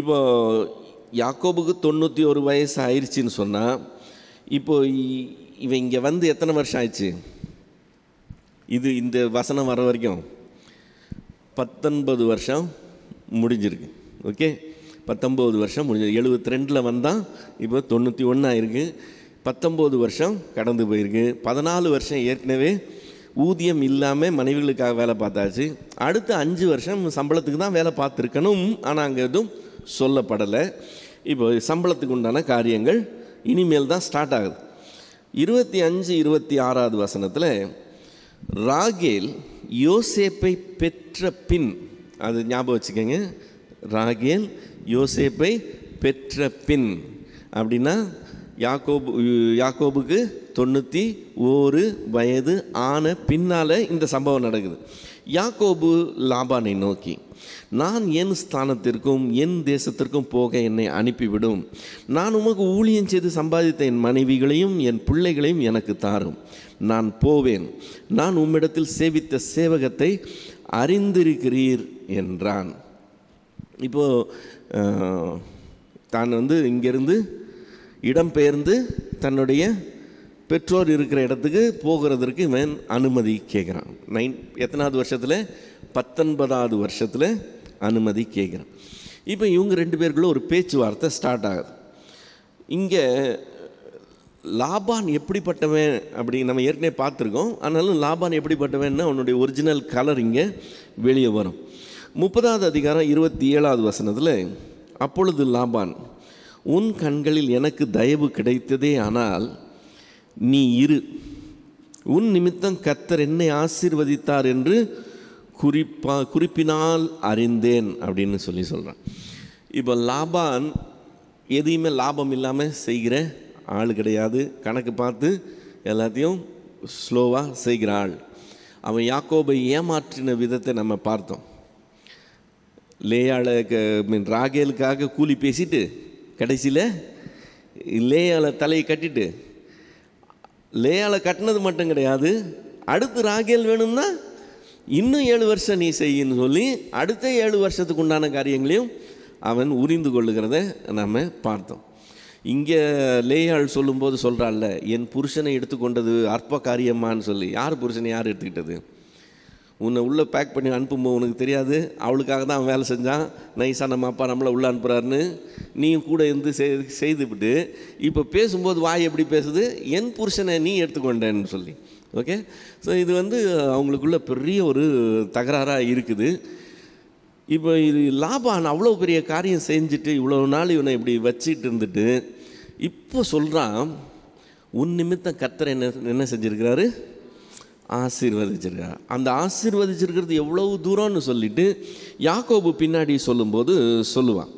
Speaker 1: இப்போ யாக்கோபுக்கு 91 வயசு ஆயிடுச்சின்னு சொன்னால், இப்போ இவன் இங்கே எத்தனை வருஷம் ஆயிடுச்சு? இந்த வசனம் வர வரைக்கும் 19 வருஷம் முடிஞ்சிருக்கு. ஓகே, 19 வருஷம் முடிஞ்சது. 72 வந்தான், இப்போ 91 ஆயிருக்கு. 19 வருஷம் கடந்து போயிருக்கு. 14 வருஷம் ஏற்கனவே ஊதியம் இல்லாமல் மனைவிகளுக்காக வேலை பார்த்தாச்சு. அடுத்த 5 வருஷம் சம்பளத்துக்கு தான் வேலை பார்த்துருக்கணும், ஆனால் அங்கே எதுவும் சொல்லப்படலை. இப்போ சம்பளத்துக்கு உண்டான காரியங்கள் இனிமேல் தான் ஸ்டார்ட் ஆகுது. 25, 26வது வசனத்தில் ராகேல் யோசேப்பை பெற்ற பின், அது ஞாபகம் வச்சுக்கோங்க, ராகேல் யோசேப்பை பெற்ற பின் அப்படின்னா யாக்கோபுக்கு 91 வயது ஆன பின்னால் இந்த சம்பவம் நடக்குது. யாக்கோபு லாபானை நோக்கி, நான் என் ஸ்தானத்திற்கும் என் தேசத்திற்கும் போக என்னை அனுப்பிவிடும். நான் உமக்கு ஊழியம் செய்து சம்பாதித்த என் மனைவிகளையும் என் பிள்ளைகளையும் எனக்கு தாரும். நான் போவேன். நான் உம்மிடத்தில் சேவித்த சேவகத்தை அறிந்திருக்கிறீர் என்றான். இப்போது தான் இங்கேருந்து இடம்பெயர்ந்து தன்னுடைய பெற்றோர் இருக்கிற இடத்துக்கு போகிறதற்கு இவன் அனுமதி கேட்குறான். எத்தனாவது வருஷத்தில்? 19வது வருஷத்தில் அனுமதி கேட்குறான். இப்போ இவங்க 2 பேருக்குள்ள ஒரு பேச்சுவார்த்தை ஸ்டார்ட் ஆகுது. இங்கே லாபான் எப்படிப்பட்டவன் அப்படி நம்ம ஏற்கனவே பார்த்துருக்கோம். ஆனாலும் லாபான் எப்படிப்பட்டவன்னா அவனுடைய ஒரிஜினல் கலர் இங்கே வெளியே வரும். 30வது அதிகாரம் 27வது வசனத்தில், அப்பொழுது லாபான், உன் கண்களில் எனக்கு தயவு கிடைத்ததே, ஆனால் நீ இரு, உன் நிமித்தம் கர்த்தர் என்னை ஆசீர்வதித்தார் என்று குறிப்பினால் அறிந்தேன் அப்படின்னு சொல்கிறான். இப்போ லாபான் எதையுமே லாபம் இல்லாமல் செய்கிற ஆள் கிடையாது. கணக்கு பார்த்து எல்லாத்தையும் ஸ்லோவாக செய்கிற ஆள். அவன் யாக்கோபை ஏமாற்றின விதத்தை நம்ம பார்த்தோம். ராகேலுக்காக கூலி பேசிட்டு கடைசியில் லேயாளை தலையை கட்டிட்டு, லேயாளை கட்டினது மட்டும் கிடையாது, அடுத்து ராகேல் வேணும்னா இன்னும் 7 வருஷம் நீ செய்யின்னு சொல்லி அடுத்த 7 வருஷத்துக்கு உண்டான காரியங்களையும் அவன் உரிந்து கொள்ளுகிறத நம்ம பார்த்தோம். இங்கே லேயாள் சொல்லும்போது சொல்கிறாள்ல, என் புருஷனை எடுத்துக்கொண்டது அற்ப காரியம்மான்னு சொல்லி. யார் புருஷனை யார் எடுத்துக்கிட்டது? உன்னை உள்ளே பேக் பண்ணி அனுப்பும்போது உனக்கு தெரியாது, அவளுக்காக தான் அவன் வேலை செஞ்சான், நைஸாக நம்ம அப்பா நம்மளை உள்ளே அனுப்புகிறாருன்னு நீயும் கூட இருந்து செய்துவிட்டு இப்போ பேசும்போது வாய் எப்படி பேசுது, என் புருஷனை நீ எடுத்துக்கொண்டேன்னு சொல்லி. ஓகே, ஸோ இது அவங்களுக்குள்ள பெரிய ஒரு தகராறாக இருக்குது. இப்போ இது லாபான் அவ்வளோ பெரிய காரியம் செஞ்சுட்டு இவ்வளோ நாள் இவனை இப்படி வச்சிட்டு இருந்துட்டு இப்போ சொல்கிறான், உன் நிமித்தம் கர்த்தர் என்ன செஞ்சுருக்கிறாரு? ஆசீர்வதிச்சிருக்கார். அந்த ஆசீர்வதிச்சிருக்கிறது எவ்வளவு தூரம்னு சொல்லிட்டு யாக்கோபு பின்னாடி சொல்லும்போது சொல்லுவான்.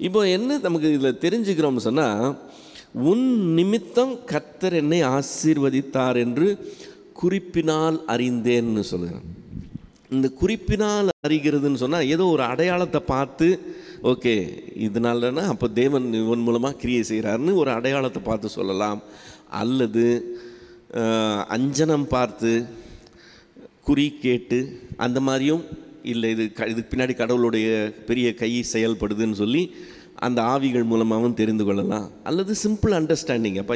Speaker 1: இப்போ என்ன நமக்கு இதில் தெரிஞ்சுக்கிறோம்னு சொன்னால், உன் நிமித்தம் கர்த்தர் என்னை ஆசீர்வதித்தார் என்று குறிப்பினால் அறிந்தேன்னு சொல்லுகிறான். இந்த குறிப்பினால் அறிகிறதுன்னு சொன்னால் ஏதோ ஒரு அடையாளத்தை பார்த்து, ஓகே இதனாலனா அப்போ தேவன் இவன் மூலமாக கிரியை செய்கிறாருன்னு ஒரு அடையாளத்தை பார்த்து சொல்லலாம். அல்லது அஞ்சனம் பார்த்து குறி கேட்டு அந்த மாதிரியும் இல்லை, இதுக்கு பின்னாடி கடவுளுடைய பெரிய கை செயல்படுதுன்னு சொல்லி அந்த ஆவிகள் மூலமாகவும் தெரிந்து கொள்ளலாம். அல்லது சிம்பிள் அண்டர்ஸ்டாண்டிங், அப்போ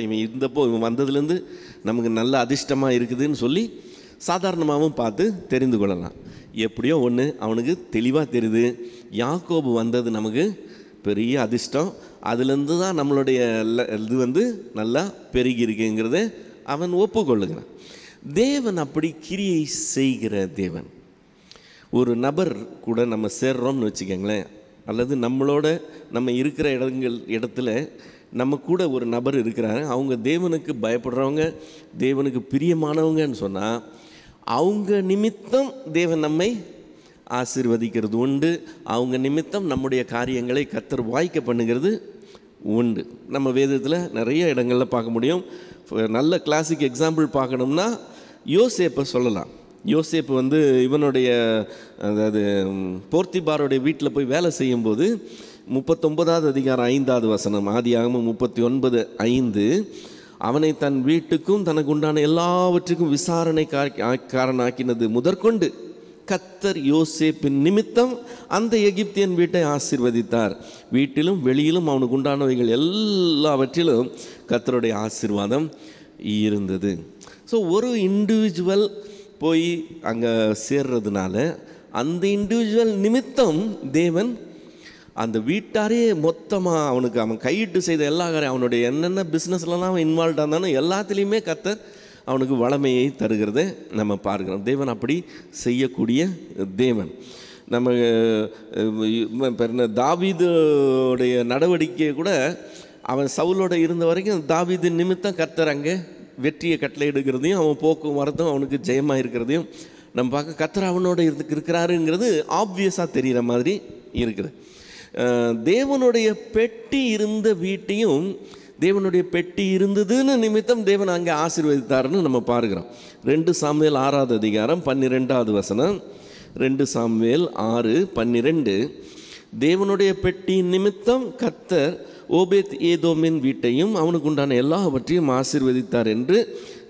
Speaker 1: இவன் வந்ததுலேருந்து நமக்கு நல்ல அதிர்ஷ்டமாக இருக்குதுன்னு சொல்லி சாதாரணமாகவும் பார்த்து தெரிந்து கொள்ளலாம். எப்படியோ ஒன்று அவனுக்கு தெளிவாக தெரியுது, யாக்கோபு வந்தது நமக்கு பெரிய அதிர்ஷ்டம், அதுலேருந்து தான் நம்மளுடைய இது நல்லா பெருகி இருக்குங்கிறத அவன் ஒப்புக்கொள்ளுகிறான். தேவன் அப்படி கிரியை செய்கிற தேவன். ஒரு நபர் கூட நம்ம சேர்றோம்னு வச்சுக்கோங்களேன், அல்லது நம்ம இருக்கிற இடத்துல நம்ம கூட ஒரு நபர் இருக்கிறாங்க, அவங்க தேவனுக்கு பயப்படுறவங்க, தேவனுக்கு பிரியமானவங்கன்னு சொன்னால் அவங்க நிமித்தம் தேவன் நம்மை ஆசீர்வதிக்கிறது உண்டு. அவங்க நிமித்தம் நம்முடைய காரியங்களை கர்த்தர் வாய்க்க பண்ணுகிறது உண்டு. நம்ம வேதத்தில் நிறைய இடங்களில் பார்க்க முடியும். நல்ல கிளாசிக் எக்ஸாம்பிள் பார்க்கணும்னா யோசேப்பை சொல்லலாம். யோசேப்பு இவனுடைய அதாவது போர்த்திபாரோடைய வீட்டில் போய் வேலை செய்யும்போது 39வது அதிகாரம் 5வது வசனம், ஆதியாகமம் 39:5, அவனை தன் வீட்டுக்கும் தனக்கு உண்டான எல்லாவற்றுக்கும் விசாரணைக்காரனாக்கினது முதற்கொண்டு கர்த்தர் யோசேப்பின் நிமித்தம் அந்த எகிப்தியன் வீட்டை ஆசீர்வதித்தார். வீட்டிலும் வெளியிலும் அவனுக்கு உண்டானவைகள் எல்லாவற்றிலும் கர்த்தருடைய ஆசீர்வாதம் இருந்தது. ஸோ ஒரு இண்டிவிஜுவல் போய் அங்கே சேர்றதுனால அந்த இண்டிவிஜுவல் நிமித்தம் தேவன் அந்த வீட்டாரே மொத்தமாக அவன் கையிட்டு செய்த எல்லா காரியம், அவனுடைய என்னென்ன பிஸ்னஸ்லாம் அவன் இன்வால்வ் இருந்தானோ எல்லாத்துலேயுமே கர்த்தர் அவனுக்கு வளமையை தருகிறத நம்ம பார்க்கிறோம். தேவன் அப்படி செய்யக்கூடிய தேவன். நம்ம தாவீதுடைய நடவடிக்கையை கூட அவன் சவுலோட இருந்த வரைக்கும் தாவீது நிமித்தம் கர்த்தர் அங்கே வெற்றியை கட்டளை எடுக்கிறதையும் அவன் போக்கும் வரதும் அவனுக்கு ஜெயமாக இருக்கிறதையும் நம்ம பார்க்க கர்த்தர் அவனோட இருக்கிறாருங்கிறது ஆப்வியஸாக தெரிகிற மாதிரி இருக்குது. தேவனுடைய பெட்டி இருந்த வீட்டையும் தேவனுடைய பெட்டி இருந்ததுன்னு நிமித்தம் தேவன் அங்கே ஆசீர்வதித்தார்னு நம்ம பார்க்கிறோம். 2 சாமுவேல் 6வது அதிகாரம் 12வது வசனம். 2 சாமுவேல் 6:12. தேவனுடைய பெட்டி நிமித்தம் கர்த்தர் ஓபேத் ஏதோமின் வீட்டையும் அவனுக்கு உண்டான எல்லாவற்றையும் ஆசீர்வதித்தார் என்று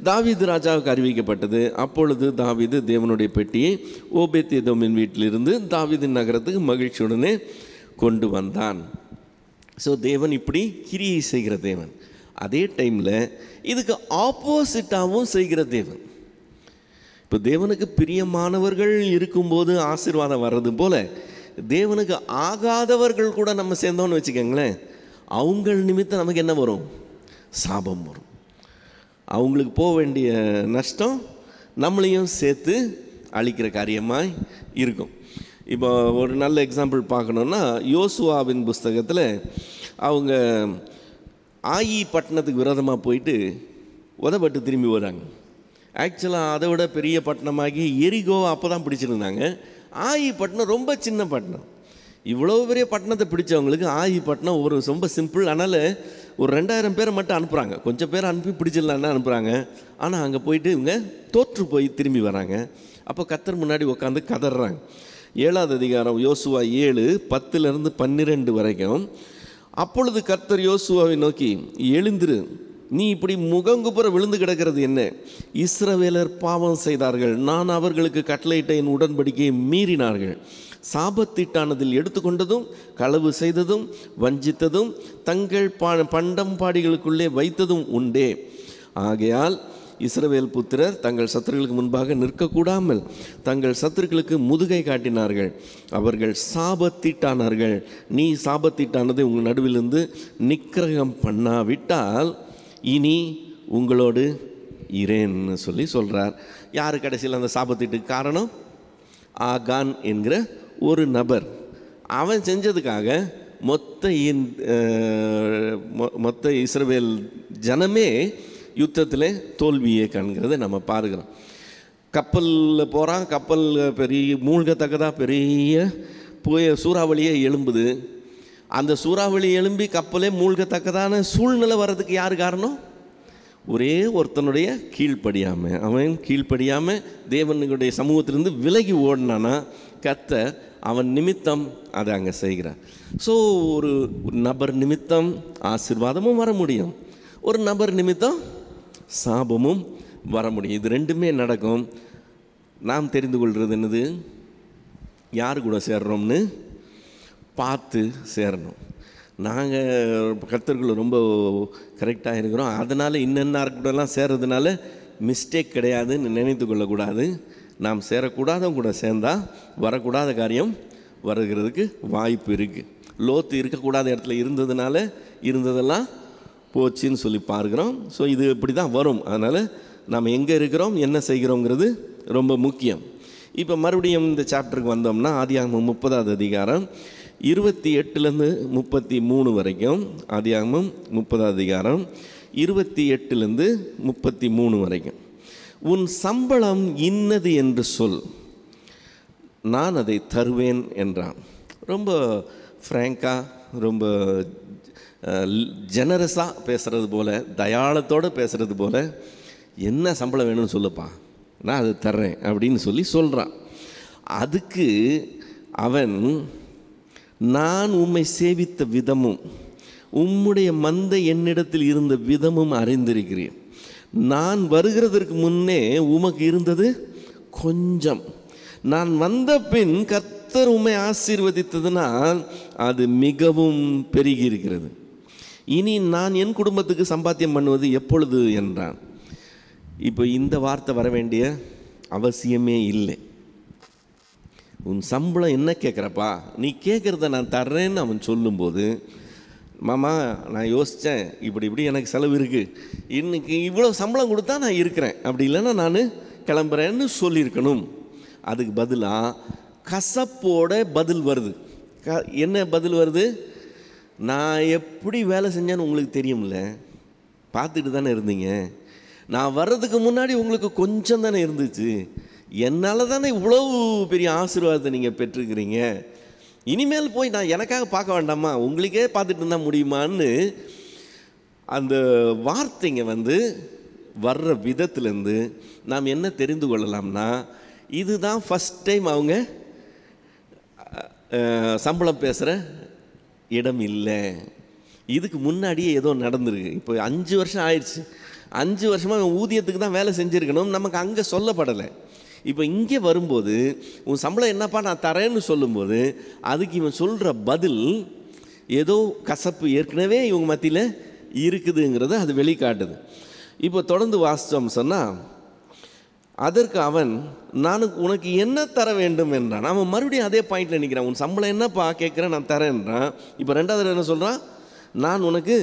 Speaker 1: தாவீது ராஜாவுக்கு அறிவிக்கப்பட்டது. அப்பொழுது தாவீது தேவனுடைய பெட்டியை ஓபேத் ஏதோமின் வீட்டிலிருந்து தாவீதின் நகரத்துக்கு மகிழ்ச்சியுடனே கொண்டு வந்தான். ஸோ தேவன் இப்படி கிரியை செய்கிற தேவன். அதே டைமில் இதுக்கு ஆப்போசிட்டாகவும் செய்கிற தேவன். இப்போ தேவனுக்கு பிரியமானவர்கள் இருக்கும்போது ஆசீர்வாதம் வர்றது போல் தேவனுக்கு ஆகாதவர்கள் கூட நம்ம சேர்ந்தோன்னு வச்சுக்கோங்களேன், அவங்க நிமித்தம் நமக்கு என்ன வரும்? சாபம் வரும். அவங்களுக்கு போக வேண்டிய நஷ்டம் நம்மளையும் சேர்த்து அழிக்கிற காரியமாக இருக்கும். இப்போ ஒரு நல்ல எக்ஸாம்பிள் பார்க்கணுன்னா, யோசுவாவின் புஸ்தகத்தில் அவங்க ஆயி பட்டணத்துக்கு விரோதமாக போயிட்டு உதப்பட்டு திரும்பி வராங்க. ஆக்சுவலாக அதை விட பெரிய பட்டணமாகி எரிகோ அப்போ தான் பிடிச்சிருந்தாங்க. ஆயி பட்டணம் ரொம்ப சின்ன பட்டணம். இவ்வளோ பெரிய பட்டணத்தை பிடிச்சவங்களுக்கு ஆயி பட்டணம் ஒரு ரொம்ப சிம்பிள். அதனால் ஒரு 2000 பேரை மட்டும் அனுப்புகிறாங்க. கொஞ்சம் பேர் அனுப்பி பிடிச்சிடலான்னு அனுப்புகிறாங்க. ஆனால் அங்கே போயிட்டு இவங்க தோற்று போய் திரும்பி வராங்க. அப்போ கர்த்தர் முன்னாடி உட்காந்து கதறாங்க. 7வது அதிகாரம் யோசுவா 7:10-12 வரைக்கும். அப்பொழுது கர்த்தர் யோசுவாவை நோக்கி, எழுந்திரு, நீ இப்படி முகங்குப்புற விழுந்து கிடக்கிறது என்ன? இஸ்ரவேலர் பாவம் செய்தார்கள், நான் அவர்களுக்கு கட்டளையிட்ட என் உடன்படிக்கையை மீறினார்கள். சாபத்தீட்டானதில் எடுத்துக்கொண்டதும் களவு செய்ததும் வஞ்சித்ததும் தங்கள் பண்டம் பாடிகளுக்குள்ளே வைத்ததும் உண்டே. ஆகையால் இஸ்ரவேல் புத்திரர் தங்கள் சத்துருக்களுக்கு முன்பாக நிற்கக்கூடாமல் தங்கள் சத்துருக்களுக்கு முதுகை காட்டினார்கள். அவர்கள் சாபத்தீட்டானார்கள். நீ சாபத்தீட்டானதை உங்கள் நடுவிலிருந்து நிக்கிரகம் பண்ணாவிட்டால் இனி உங்களோடு இரேன்னு சொல்கிறார். யார் கடைசியில் அந்த சாபத்தீட்டுக்கு காரணம்? ஆகான் என்கிற ஒரு நபர். அவன் செஞ்சதுக்காக மொத்த இஸ்ரவேல் ஜனமே யுத்தத்தில் தோல்வியை காண்கிறத நம்ம பார்க்குறோம். கப்பலில் போகிறான், கப்பல் பெரிய மூழ்கத்தக்கதாக பெரிய சூறாவளியே எழும்புது. அந்த சூறாவளி எழும்பி கப்பலே மூழ்கத்தக்கதான சூழ்நிலை வர்றதுக்கு யார் காரணம்? ஒரே ஒருத்தனுடைய கீழ்ப்படியாமல், அவன் கீழ்ப்படியாமல் தேவனுடைய சமூகத்திலிருந்து விலகி ஓடினானா கர்த்தர் அவன் நிமித்தம் அதை அங்கே செய்கிறார். ஸோ ஒரு நபர் நிமித்தம் ஆசீர்வாதமும் வர முடியும், ஒரு நபர் நிமித்தம் சாபமும் வர முடியும். இது ரெண்டுமே நடக்கும். நாம் தெரிந்து கொள்வது என்னது? யார் கூட சேர்றோம்னு பார்த்து சேரணும். நாங்கள் கர்த்தருக்குள்ள ரொம்ப கரெக்டாக இருக்கிறோம், அதனால் இன்னென்னார்கூடலாம் சேர்றதுனால மிஸ்டேக் கிடையாதுன்னு நினைத்து கொள்ளக்கூடாது. நாம் சேரக்கூடாதவங்க கூட சேர்ந்தால் வரக்கூடாத காரியம் வருகிறதுக்கு வாய்ப்பு இருக்குது. லோத்து இருக்கக்கூடாத இடத்துல இருந்ததெல்லாம் போச்சுன்னு சொல்லி பார்க்குறோம். ஸோ இது இப்படி தான் வரும். அதனால் நாம் எங்கே இருக்கிறோம், என்ன செய்கிறோங்கிறது ரொம்ப முக்கியம். இப்போ மறுபடியும் இந்த சாப்டருக்கு வந்தோம்னா ஆதியாகமம் 30வது அதிகாரம் 28-33 வரைக்கும். ஆதியாகமம் 30வது அதிகாரம் 28-33 வரைக்கும். உன் சம்பளம் இன்னது என்று சொல், நான் அதை தருவேன் என்றான். ரொம்ப ஃப்ராங்காக, ரொம்ப ஜெனரஸாக பேசுகிறது போல், தயாளத்தோடு பேசுகிறது போல், என்ன சம்பளம் வேணும்னு சொல்லுப்பா, நான் அதை தர்றேன் அப்படின்னு சொல்கிறான். அதுக்கு அவன், நான் உம்மை சேவித்த விதமும் உம்முடைய மந்தை என்னிடத்தில் இருந்த விதமும் அறிந்திருக்கிறேன். நான் வருகிறதற்கு முன்னே உமக்கு இருந்தது கொஞ்சம், நான் வந்த பின் கர்த்தர் உம்மை ஆசீர்வதித்ததினால் அது மிகவும் பெருகி இருக்கிறது. இனி நான் என் குடும்பத்துக்கு சம்பாத்தியம் பண்ணுவது எப்பொழுது என்றான். இப்போ இந்த வார்த்தை வர வேண்டிய அவசியமே இல்லை. உன் சம்பளம் என்ன கேட்குறப்பா, நீ கேட்குறத நான் தர்றேன்னு அவன் சொல்லும்போது, மாமா நான் யோசித்தேன், இப்படி எனக்கு செலவு இருக்குது, இன்னைக்கு இவ்வளோ சம்பளம் கொடுத்தா நான் இருக்கிறேன், அப்படி இல்லைன்னா நான் கிளம்புறேன்னு சொல்லியிருக்கணும். அதுக்கு பதிலாக கசப்போட பதில் வருது. என்ன பதில் வருது? நான் எப்படி வேலை செஞ்சேன்னு உங்களுக்கு தெரியும்ல, பார்த்துட்டு தானே இருந்தீங்க, நான் வர்றதுக்கு முன்னாடி உங்களுக்கு கொஞ்சம் தானே இருந்துச்சு, என்னால் தானே இவ்வளோ பெரிய ஆசீர்வாதத்தை நீங்கள் பெற்றுக்கிறீங்க, இனிமேல் போய் நான் எனக்காக பார்க்க வேண்டாமா, உங்களுக்கே பார்த்துட்டு இருந்தால் முடியுமான்னு அந்த வார்த்தைங்க வர்ற விதத்துலேருந்து நாம் என்ன தெரிந்து கொள்ளலாம்னா, இதுதான் ஃபஸ்ட் டைம் அவங்க சம்பளம் பேசுகிற இடம் இல்லை. இதுக்கு முன்னாடியே ஏதோ நடந்திருக்கு. இப்போ 5 வருஷம் ஆயிடுச்சு, 5 வருஷமாக ஊதியத்துக்கு தான் வேலை செஞ்சுருக்கணும், நமக்கு அங்கே சொல்லப்படலை. இப்போ இங்கே வரும்போது உன் சம்பளம் என்னப்பா நான் தரேன்னு சொல்லும்போது அதுக்கு இவன் சொல்கிற பதில் ஏதோ கசப்பு ஏற்கனவே இவங்க மத்தியில் இருக்குதுங்கிறத அது வெளிக்காட்டுது. இப்போ தொடர்ந்து வாசித்தோம் சொன்னால், அதற்கு அவன் நான் உனக்கு என்ன தர வேண்டும் என்றான். அவன் மறுபடியும் அதே பாயிண்டில் நிற்கிறான். உன் சம்பளம் என்னப்பா கேட்குறேன், நான் தரேன்றான். இப்போ ரெண்டாவது என்ன சொல்கிறான், நான் உனக்கு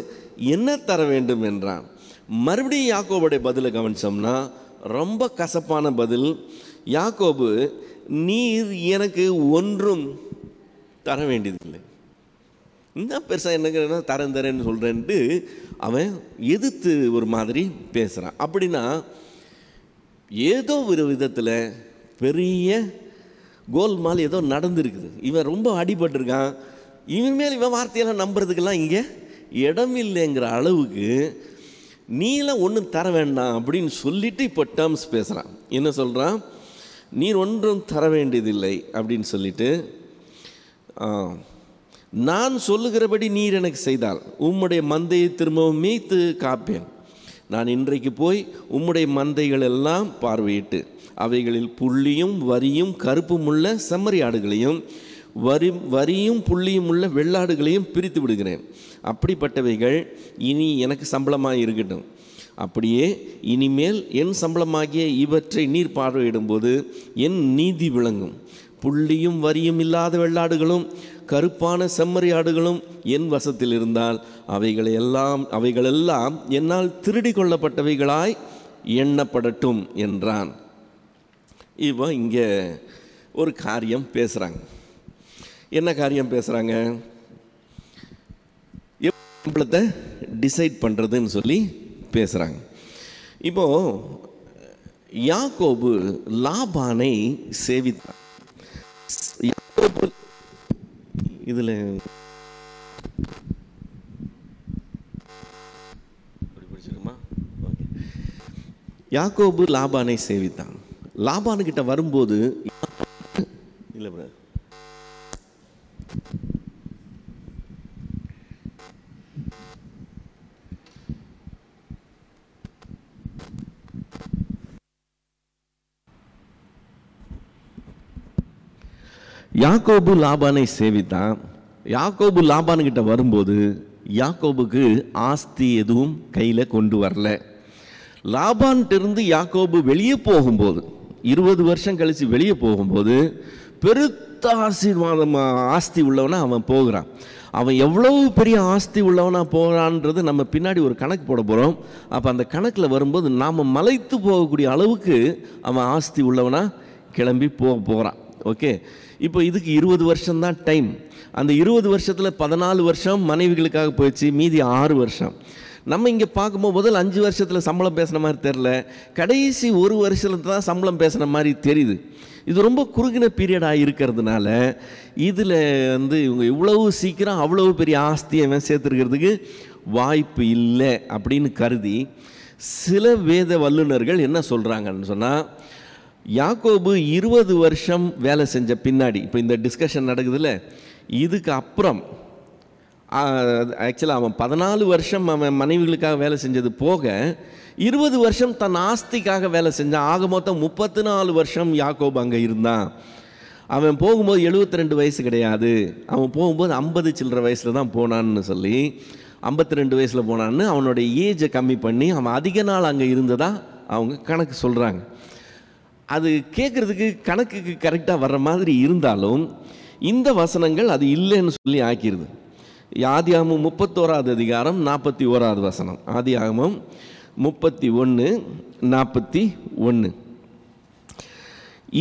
Speaker 1: என்ன தர வேண்டும் என்றான். மறுபடியும் யாக்கோபுடைய பதிலை கவனிச்சோம்னா ரொம்ப கசப்பான பதில். யாக்கோபு, நீர் எனக்கு ஒன்றும் தர வேண்டியதில்லை, இன்னும் பெருசாக என்ன தரேன்னு சொல்கிறேன்ட்டு அவன் எதிர்த்து ஒரு மாதிரி பேசுகிறான். அப்படின்னா ஏதோ ஒரு விதத்தில் பெரிய கோல்மால் ஏதோ நடந்துருக்குது. இவன் ரொம்ப அடிபட்டிருக்கான். இவன் மேல் இவன் வார்த்தையெல்லாம் நம்புறதுக்கெல்லாம் இங்கே இடம் இல்லைங்கிற அளவுக்கு நீலாம் ஒன்றும் தர வேண்டாம் அப்படின்னு சொல்லிட்டு இப்போ டேர்ம்ஸ் பேசுகிறான். என்ன சொல்கிறான், நீர் ஒன்றும் தர வேண்டியதில்லை அப்படின்னு சொல்லிட்டு, நான் சொல்லுகிறபடி நீர் எனக்கு செய்தால் உம்முடைய மந்தையை திரும்பவும் மேய்த்து காப்பேன். நான் இன்றைக்கு போய் உம்முடைய மந்தைகள் எல்லாம் பார்வையிட்டு அவைகளில் புள்ளியும் வரியும் கருப்பும் உள்ள செம்மறி ஆடுகளையும் வரியும் புள்ளியும் உள்ள வெள்ளாடுகளையும் பிரித்து விடுகிறேன். அப்படிப்பட்டவைகள் இனி எனக்கு சம்பளமாக இருக்கட்டும். அப்படியே இனிமேல் என் சம்பளமாகிய இவற்றை நீர் பார்வையிடும்போது என் நீதி விளங்கும். புள்ளியும் வரியும் இல்லாத வெள்ளாடுகளும் கருப்பான செம்மறி ஆடுகளும் என் வசத்தில் இருந்தால் அவைகளெல்லாம் என்னால் திருடி கொள்ளப்பட்டவைகளாய் எண்ணப்படட்டும் என்றான். இப்போ இங்கே ஒரு காரியம் பேசுகிறாங்க. என்ன காரியம் பேசுகிறாங்க, சம்பளத்தை டிசைட் பண்ணுறதுன்னு சொல்லி பேசுகிறாங்க. இப்போது யாக்கோபு லாபானை சேவித்தான். யாக்கோபு இதில் யாக்கோபு லாபானை சேவித்தான். லாபானுக்கிட்ட வரும்போது இல்லை பிரதர், யாக்கோபு லாபானை சேவித்தான். யாக்கோபு லாபானுக்கிட்ட வரும்போது யாக்கோபுக்கு ஆஸ்தி எதுவும் கையில் கொண்டு வரல. லாபான்கிட்டருந்து யாக்கோபு வெளியே போகும்போது 20 வருஷம் கழித்து வெளியே போகும்போது பெருத்த ஆஸ்தி உள்ளவனாக அவன் போகிறான். அவன் எவ்வளவு பெரிய ஆஸ்தி உள்ளவனாக போகிறான்றது நம்ம பின்னாடி ஒரு கணக்கு போட போகிறோம். அப்போ அந்த கணக்கில் வரும்போது நாம் மலைத்து போகக்கூடிய அளவுக்கு அவன் ஆஸ்தி உள்ளவனாக கிளம்பி போகிறான். ஓகே, இப்போ இதுக்கு 20 வருஷம்தான் டைம். அந்த 20 வருஷத்தில் 14 வருஷம் மனைவிகளுக்காக போயிடுச்சு, மீதி 6 வருஷம். நம்ம இங்கே பார்க்கும்போது முதல் 5 வருஷத்தில் சம்பளம் பேசுன மாதிரி தெரில, கடைசி 1 வருஷத்தில் தான் சம்பளம் பேசுன மாதிரி தெரியுது. இது ரொம்ப குறுகின பீரியடாக இருக்கிறதுனால இதில் இவங்க இவ்வளவு சீக்கிரம் அவ்வளவு பெரிய ஆஸ்தியை சேர்த்துருக்கிறதுக்கு வாய்ப்பு இல்லை அப்படின்னு கருதி சில வேத வல்லுநர்கள் என்ன சொல்கிறாங்கன்னு சொன்னால், யாக்கோபு 20 வருஷம் வேலை செஞ்ச பின்னாடி, இப்போ இந்த டிஸ்கஷன் நடக்குதுல்ல, இதுக்கு அப்புறம் ஆக்சுவலாக அவன் 14 வருஷம் அவன் மனைவிகளுக்காக வேலை செஞ்சது போக 20 வருஷம் தன் ஆஸ்திக்காக வேலை செஞ்சான். ஆக மொத்தம் 34 வருஷம் யாக்கோபு அங்கே இருந்தான். அவன் போகும்போது 72 வயசு கிடையாது, அவன் போகும்போது 50 சில்லற வயசில் தான் போனான்னு சொல்லி 52 வயசில் போனான்னு அவனுடைய ஏஜை கம்மி பண்ணி அவன் அதிக நாள் அங்கே இருந்ததா அவங்க கணக்கு சொல்கிறாங்க. அது கேட்குறதுக்கு கணக்குக்கு கரெக்டாக வர்ற மாதிரி இருந்தாலும் இந்த வசனங்கள் அது இல்லைன்னு சொல்லி ஆக்கிடுது. ஆதியாகமம் 31வது அதிகாரம் 41வது வசனம். ஆதியாகமம் 31:41.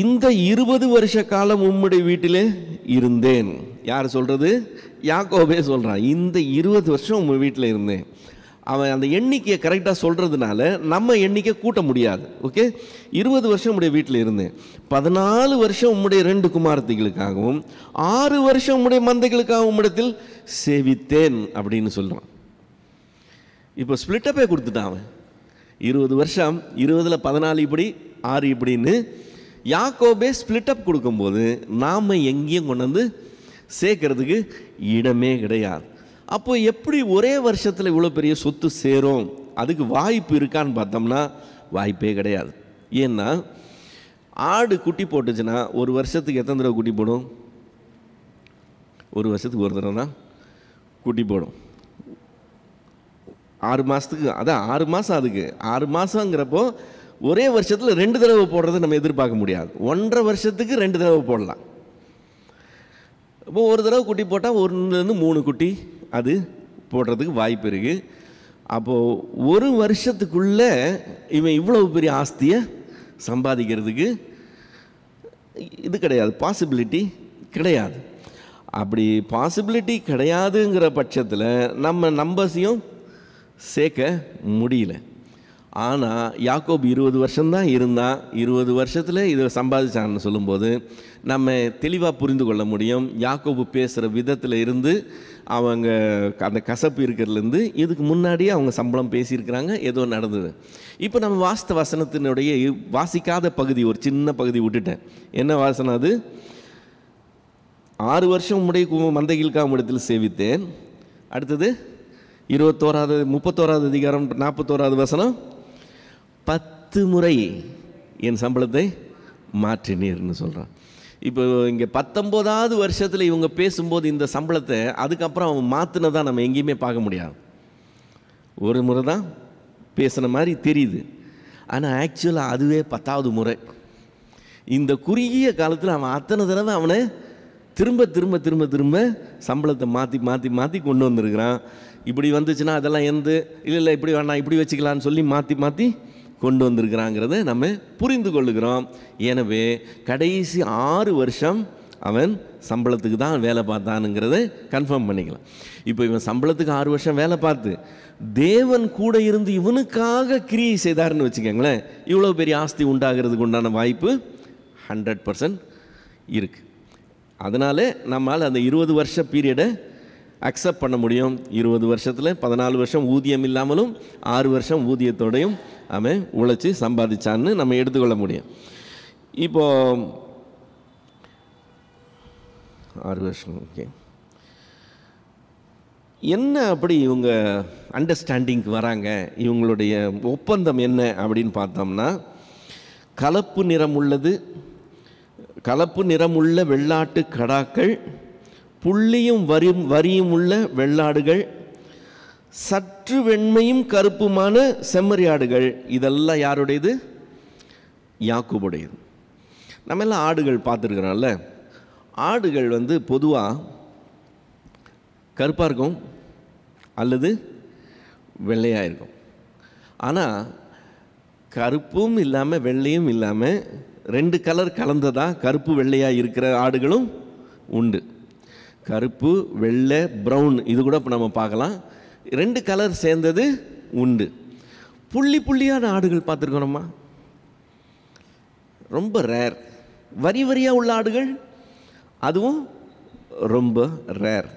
Speaker 1: இந்த 20 வருஷ காலம் உம்முடைய வீட்டிலே இருந்தேன். யார் சொல்கிறது? யாக்கோபே சொல்கிறான். இந்த 20 வருஷம் உங்கள் வீட்டில் இருந்தேன். அவன் அந்த எண்ணிக்கையை கரெக்டாக சொல்கிறதுனால நம்ம எண்ணிக்கை கூட்ட முடியாது. ஓகே, 20 வருஷம் உம்முடைய வீட்டில் இருந்தேன், 14 வருஷம் உம்முடைய 2 குமாரத்திகளுக்காகவும் 6 வருஷம் உம்முடைய மந்தைகளுக்காகவும் உம்மிடத்தில் சேவித்தேன் அப்படின்னு சொல்கிறான். இப்போ ஸ்பிளிட்டப்பே கொடுத்துட்டான் அவன். 20 வருஷம், 20ல் 14 இப்படி 6 இப்படின்னு யாக்கோபே ஸ்பிளிட்டப் கொடுக்கும்போது நாம் எங்கேயும் கொண்டு வந்து சேர்க்கறதுக்கு இடமே கிடையாது. அப்போ எப்படி ஒரே வருஷத்தில் இவ்வளோ பெரிய சொத்து சேரும்? அதுக்கு வாய்ப்பு இருக்கான்னு பார்த்தோம்னா வாய்ப்பே கிடையாது. ஏன்னா ஆடு குட்டி போட்டுச்சுன்னா ஒரு வருஷத்துக்கு எத்தனை தடவை குட்டி போடும்? ஒரு வருஷத்துக்கு ஒரு தடவை தான் குட்டி போடும். 6 மாதத்துக்கு, அதான் 6 மாதம். அதுக்கு 6 மாதங்கிறப்போ ஒரே வருஷத்தில் 2 தடவை போடுறதை நம்ம எதிர்பார்க்க முடியாது. 1.5 வருஷத்துக்கு 2 தடவை போடலாம். இப்போ ஒரு தடவை குட்டி போட்டால் 1லேருந்து 3 குட்டி அது போடுறதுக்கு வாய்ப்பு இருக்குது. அப்போது ஒரு வருஷத்துக்குள்ளே இவன் இவ்வளவு பெரிய ஆஸ்தியை சம்பாதிக்கிறதுக்கு இது கிடையாது, பாசிபிலிட்டி கிடையாது. அப்படி பாசிபிலிட்டி கிடையாதுங்கிற பட்சத்தில் நம்ம நம்பர்ஸையும் சேர்க்க முடியல. ஆனால் யாக்கோபு 20 வருஷம்தான் இருந்தான். 20 வருஷத்தில் இதை சம்பாதிச்சான்னு சொல்லும்போது நம்ம தெளிவாக புரிந்து கொள்ள முடியும். யாக்கோபு பேசுகிற விதத்தில் இருந்து, அவங்க அந்த கசப்பு இருக்கிறதுலேருந்து இதுக்கு முன்னாடியே அவங்க சம்பளம் பேசியிருக்கிறாங்க, ஏதோ நடந்தது. இப்போ நம்ம வாஸ்த வசனத்தினுடைய வாசிக்காத பகுதி, ஒரு சின்ன பகுதி விட்டுட்டேன். என்ன வாசனம் அது? 6 வருஷம் உம்முடைய மந்தைகளுக்காக உம்மிடத்தில் சேவித்தேன். அடுத்தது 31வது அதிகாரம் 41வது வசனம், 10 முறை என் சம்பளத்தை மாற்றினீர்னு சொல்கிறான். இப்போ இங்கே 19வது வருஷத்தில் இவங்க பேசும்போது இந்த சம்பளத்தை அதுக்கப்புறம் அவன் மாற்றினதான் நம்ம எங்கேயுமே பார்க்க முடியாது. ஒரு முறை தான் பேசுன மாதிரி தெரியுது. ஆனால் ஆக்சுவலாக அதுவே 10வது முறை. இந்த குறுகிய காலத்தில் அவன் அத்தனை தடவை அவனை திரும்ப திரும்ப திரும்ப திரும்ப சம்பளத்தை மாற்றி மாற்றி மாற்றி கொண்டு வந்திருக்கிறான். இப்படி வந்துச்சுன்னா அதெல்லாம் இல்லை இப்படி வேணாம் இப்படி வச்சுக்கலான்னு சொல்லி மாற்றி மாற்றி கொண்டு வந்திருக்கிறாங்கிறத நம்ம புரிந்து கொள்ளுகிறோம். எனவே கடைசி 6 வருஷம் அவன் சம்பளத்துக்கு தான் வேலை பார்த்தானுங்கிறத கன்ஃபார்ம் பண்ணிக்கலாம். இப்போ இவன் சம்பளத்துக்கு 6 வருஷம் வேலை பார்த்து தேவன் கூட இருந்து இவனுக்காக கிரியை செய்தார்னு வச்சுக்கோங்களேன், இவ்வளோ பெரிய ஆஸ்தி உண்டாகிறதுக்கு உண்டான வாய்ப்பு 100% இருக்குது. அதனால் நம்மால் அந்த 20 வருஷ பீரியடை அக்செப்ட் பண்ண முடியும். 20 வருஷத்தில் 14 வருஷம் ஊதியம் இல்லாமலும் 6 வருஷம் ஊதியத்தோடையும் அவன் உழைச்சி சம்பாதிச்சான்னு நம்ம எடுத்துக்கொள்ள முடியும். இப்போது 6 வருஷம். ஓகே, என்ன அப்படி இவங்க அண்டர்ஸ்டாண்டிங்க்கு வராங்க? இவங்களுடைய ஒப்பந்தம் என்ன அப்படின்னு பார்த்தோம்னா, கலப்பு நிறமுள்ள வெள்ளாட்டு கடாக்கள், புள்ளியும் வரியும் உள்ள வெள்ளாடுகள், சற்று வெண்மையும் கருப்புமான செம்மறியாடுகள். இதெல்லாம் யாருடையது? யாக்கோபுடையது. நம்ம எல்லாம் ஆடுகள் பார்த்துருக்குறோம்ல. ஆடுகள் பொதுவாக கருப்பாக இருக்கும் அல்லது வெள்ளையாக இருக்கும். ஆனால் கருப்பும் இல்லாமல் வெள்ளையும் இல்லாமல் 2 கலர் கலந்ததாக கருப்பு வெள்ளையாக இருக்கிற ஆடுகளும் உண்டு. கருப்பு வெள்ளை ப்ரௌன் இது கூட இப்போ நம்ம பார்க்கலாம். 2 கலர் சேர்ந்தது உண்டு. புள்ளி புள்ளியான ஆடுகள் பார்த்துருக்கோம்மா, ரொம்ப ரேர். வரி வரியாக உள்ள ஆடுகள் அதுவும் ரொம்ப ரேர்.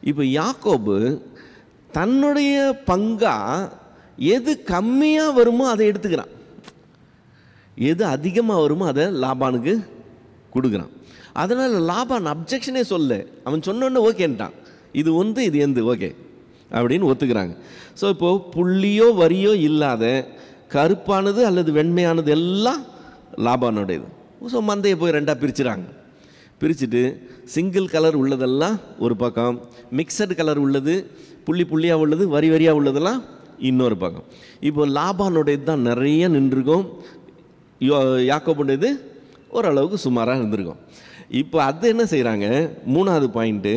Speaker 1: இப்போ யாக்கோபு தன்னுடைய பங்கா எது கம்மியாக வருமோ அதை எடுத்துக்கிறான், எது அதிகமாக வருமோ அதை லாபானுக்கு கொடுக்குறான். அதனால் லாபான் அப்ஜெக்ஷனே சொல்ல, அவன் சொன்னோன்னே ஓகேன்ட்டான். இது இது எந்த ஓகே அப்படின்னு ஒத்துக்கிறாங்க. ஸோ இப்போது புள்ளியோ வரியோ இல்லாத கருப்பானது அல்லது வெண்மையானது எல்லாம் லாபானுடையது. ஸோ மந்தையை போய் 2ஆக பிரிச்சுறாங்க. பிரிச்சுட்டு சிங்கிள் கலர் உள்ளதெல்லாம் ஒரு பக்கம், மிக்சடு கலர் உள்ளது, புள்ளி புள்ளியாக உள்ளது, வரி வரியாக உள்ளதெல்லாம் இன்னொரு பக்கம். இப்போ லாபானுடையது தான் நிறைய நின்றுருக்கும். யாக்கோபுடையது ஓரளவுக்கு சுமாராக இருந்திருக்கும். இப்போ அது என்ன செய்கிறாங்க, 3வது பாயிண்ட்டு,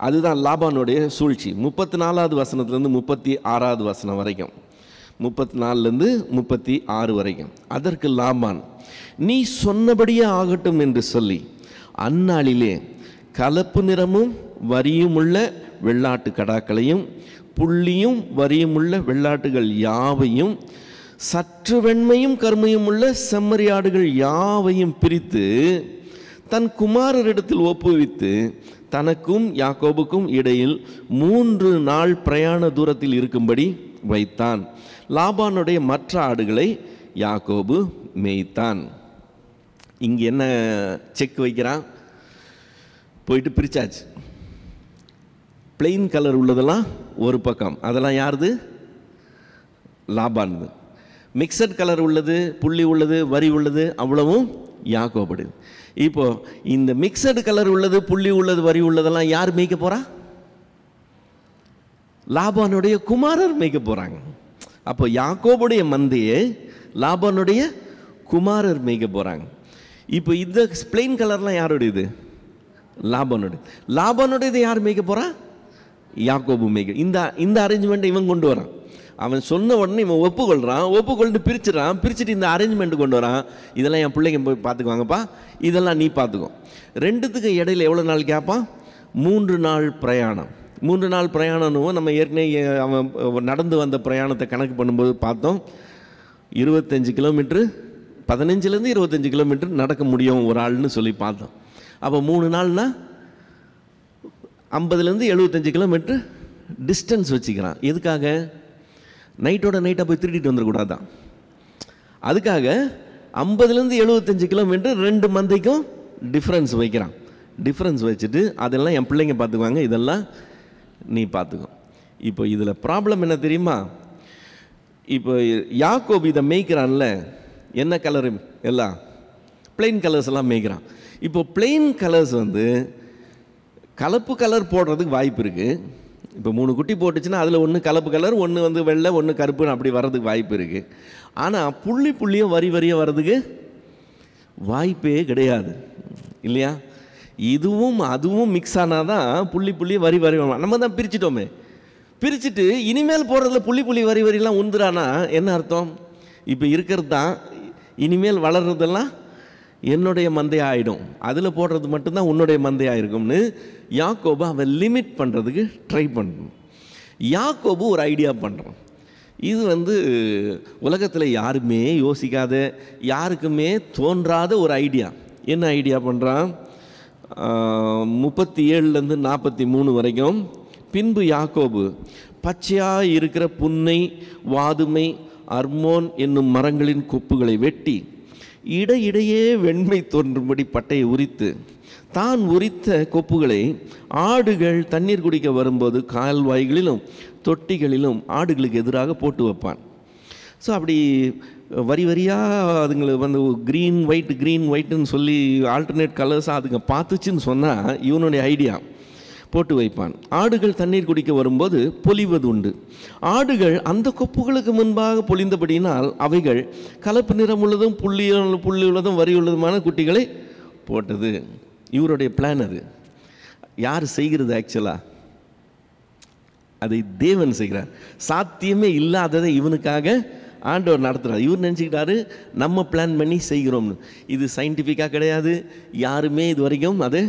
Speaker 1: அதுதான் லாபானுடைய சூழ்ச்சி. 34வது வசனத்துலேருந்து 36வது வசனம் வரைக்கும், 34லேருந்து 36 வரைக்கும். அதற்கு லாபான், நீ சொன்னபடியே ஆகட்டும் என்று சொல்லி அந்நாளிலே கலப்பு நிறமும் வரியுமுள்ள வெள்ளாட்டு கடாக்களையும் புள்ளியும் வரியுமுள்ள வெள்ளாட்டுகள் யாவையும் சற்று வெண்மையும் கருமையும் உள்ள செம்மறியாடுகள் யாவையும் பிரித்து தன் குமாரரிடத்தில் ஒப்புவித்து தனக்கும் யாக்கோபுக்கும் இடையில் 3 நாள் பிரயாண தூரத்தில் இருக்கும்படி வைத்தான். லாபானுடைய மற்ற ஆடுகளை யாக்கோபு மேய்த்தான். இங்கே என்ன செக் வைக்கிறான், போயிட்டு பிரிச்சாச்சு. பிளெயின் கலர் உள்ளதெல்லாம் ஒரு பக்கம், அதெல்லாம் யாருது, லாபானுது. மிக்சட் கலர் உள்ளது, புள்ளி உள்ளது, வரி உள்ளது, அவ்வளவும் யாக்கோபுடையது. இப்போ இந்த மிக்சடு கலர் உள்ளது, புள்ளி உள்ளது, வரி உள்ளதெல்லாம் யார் மேய்க்க போறா, லாபானுடைய குமாரர் மேய்க்க போறாங்க. அப்போ யாக்கோபுடைய மந்தையை லாபானுடைய குமாரர் மேய்க்க போறாங்க. இப்போ இந்த பிளெயின் கலர்லாம் யாருடையது, லாபானுடைய. லாபானுடையது யார் மேய்க்க போறா, யாக்கோபு மேய்க்க. இந்த அரேஞ்ச்மெண்ட் இவன் கொண்டு வரான். அவன் சொன்ன உடனே இவன் ஒப்புக்கொண்டு பிரிச்சுட்டு இந்த அரேஞ்ச்மெண்ட் கொண்டு வரான். இதெல்லாம் என் பிள்ளைங்க போய் பார்த்துக்குவாங்கப்பா, இதெல்லாம் நீ பார்த்துக்கோ. ரெண்டுத்துக்கு இடையில எவ்வளோ நாள் கேட்பான், 3 நாள் பிரயாணம். 3 நாள் பிரயாணம் நம்ம ஏற்கனவே அவன் நடந்து வந்த பிரயாணத்தை கணக்கு பண்ணும்போது பார்த்தோம். 25 கிலோமீட்ரு, 15லேருந்து 25 கிலோமீட்டர் நடக்க முடியும் ஒரு ஆள்னு சொல்லி பார்த்தோம். அப்போ 3 நாள்னா 50லேருந்து 75 கிலோமீட்டர் டிஸ்டன்ஸ் வச்சுக்கிறான். எதுக்காக, நைட்டோட நைட்டாக போய் திருடிட்டு வந்துடக்கூடாதான். அதுக்காக 50லேருந்து 75 கிலோமீட்டர் 2 மந்தைக்கும் டிஃப்ரென்ஸ் வைக்கிறான். டிஃப்ரென்ஸ் வச்சுட்டு அதெல்லாம் என் பிள்ளைங்க பார்த்துக்குவாங்க, இதெல்லாம் நீ பார்த்துக்கோ. இப்போ இதில் ப்ராப்ளம் என்ன தெரியுமா, இப்போ யாக்கோபு இதை மேய்க்கிறான்ல, என்ன கலரு, எல்லாம் பிளெயின் கலர்ஸ் எல்லாம் மேய்க்கிறான். இப்போ பிளெயின் கலர்ஸ் கலப்பு கலர் போடுறதுக்கு வாய்ப்பு இருக்குது. இப்போ 3 குட்டி போட்டுச்சுன்னா அதில் ஒன்று கலப்பு கலர், ஒன்று வெள்ளை, ஒன்று கருப்புன்னு அப்படி வர்றதுக்கு வாய்ப்பு இருக்குது. ஆனால் புள்ளியும் வரியாக வர்றதுக்கு வாய்ப்பே கிடையாது இல்லையா. இதுவும் அதுவும் மிக்ஸ் ஆனால் தான் புள்ளி வரி நம்ம தான் பிரிச்சுட்டோமே. பிரிச்சுட்டு இனிமேல் போடுறதுல புள்ளி வரிலாம் உந்துறானா என்ன அர்த்தம், இப்போ இருக்கிறது தான் இனிமேல் வளர்றதெல்லாம் என்னுடைய மந்தையாக ஆகிடும், அதில் போடுறது மட்டும்தான் உன்னுடைய மந்தையாக இருக்கும்னு யாக்கோபு அவன் லிமிட் பண்ணுறதுக்கு ட்ரை பண்ணணும். யாக்கோபு ஒரு ஐடியா பண்ணுறான். இது உலகத்தில் யாருமே யோசிக்காத, யாருக்குமே தோன்றாத ஒரு ஐடியா. என்ன ஐடியா பண்ணுறான், 37லேருந்து 43 வரைக்கும். பின்பு யாக்கோபு பச்சையாக இருக்கிற புன்னை, வாதுமை, அர்மோன் என்னும் மரங்களின் கொப்புகளை வெட்டி இடையிடையே வெண்மை தோன்றும்படி பட்டையை உரித்து தான் உரித்த கொப்புகளை ஆடுகள் தண்ணீர் குடிக்க வரும்போது கால்வாய்களிலும் தொட்டிகளிலும் ஆடுகளுக்கு எதிராக போட்டு வைப்பான். ஸோ அப்படி வரியாக அதுங்களை க்ரீன் ஒயிட்டுன்னு சொல்லி ஆல்டர்னேட் கலர்ஸாக அதுங்க பார்த்துச்சுன்னு சொன்னால் இவனுடைய ஐடியா போட்டு வைப்பான். ஆடுகள் தண்ணீர் குடிக்க வரும்போது பொலிவது உண்டு. ஆடுகள் அந்த கொப்புகளுக்கு முன்பாக பொலிந்தபடியினால் அவைகள் கலப்பு நிறம் உள்ளதும் புள்ளி உள்ளதும் வரி உள்ளதுமான குட்டிகளை போட்டது. இவருடைய பிளான் அது. யார் செய்கிறது, ஆக்சுவலாக அதை தேவன் செய்கிறார். சாத்தியமே இல்லாததை இவனுக்காக ஆண்டவர் நடத்துகிறார். இவர் நினச்சிக்கிட்டாரு நம்ம பிளான் பண்ணி செய்கிறோம்னு. இது சயின்டிஃபிக்காக கிடையாது, யாருமே இது வரைக்கும் அதை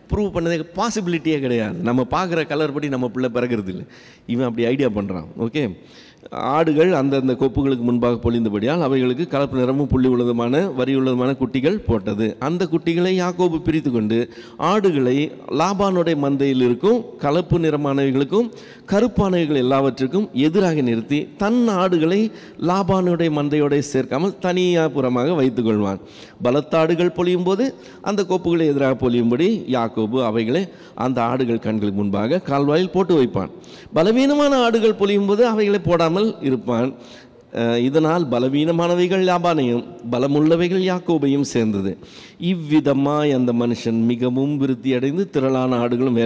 Speaker 1: ப்ரூவ் பண்ணதே பாசிபிலிட்டியே கிடையாது. நம்ம பார்க்குற கலர் படி நம்ம பிள்ளை பிறக்கிறது இல்லை. இவன் அப்படி ஐடியா பண்ணுறான். ஓகே, ஆடுகள் அந்தந்த கொப்புகளுக்கு முன்பாக பொழிந்தபடியால் அவைகளுக்கு கலப்பு நிறமும் புள்ளி உள்ளதுமான வரி உள்ளதுமான குட்டிகள் போட்டது. அந்த குட்டிகளை யாக்கோபு பிரித்து கொண்டு ஆடுகளை லாபானுடைய மந்தையில் இருக்கும் கலப்பு நிறமானவைகளுக்கும் கருப்பானவைகள் எல்லாவற்றுக்கும் எதிராக நிறுத்தி தன் ஆடுகளை லாபானுடைய மந்தையோட சேர்க்காமல் தனியாக புறமாக வைத்துக் கொள்வான். பலத்தாடுகள் பொழியும் போது அந்த கொப்புகளை எதிராக பொழியும்படி யாக்கோபு அவைகளை அந்த ஆடுகள் கண்களுக்கு முன்பாக கால்வாயில் போட்டு வைப்பான். பலவீனமான ஆடுகள் பொழியும் போது அவைகளை போடாமல் இருப்பான். இதனால் பலவீனமானவைகள் லாபானையும் பலமுள்ளவைகள் யாக்கோபையும் சேர்ந்தது. இவ்விதமாய் அந்த மனுஷன் மிகவும் விருத்தி அடைந்து திரளான ஆடுகளும்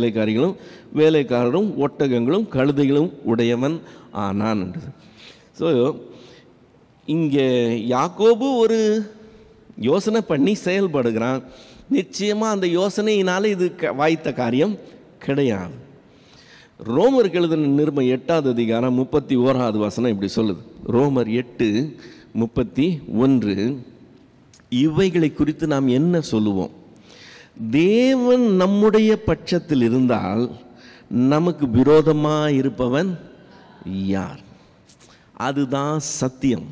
Speaker 1: வேலைக்காரரும் ஒட்டகங்களும் கழுதைகளும் உடையவன் ஆனான். ஸோ இங்கே யாக்கோபு ஒரு யோசனை பண்ணி செயல்படுகிறான். நிச்சயமாக அந்த யோசனையினால் இது வாய்த்த காரியம் கிடையாது. ரோமருக்கு எழுதின நிருபம் 8ஆம் அதிகாரம் 31ஆவது வசனம் இப்படி சொல்லுது. ரோமர் 8:31. இவைகளை குறித்து நாம் என்ன சொல்லுவோம்? தேவன் நம்முடைய பட்சத்தில் இருந்தால் நமக்கு விரோதமாக இருப்பவன் யார்? அதுதான் சத்தியம்.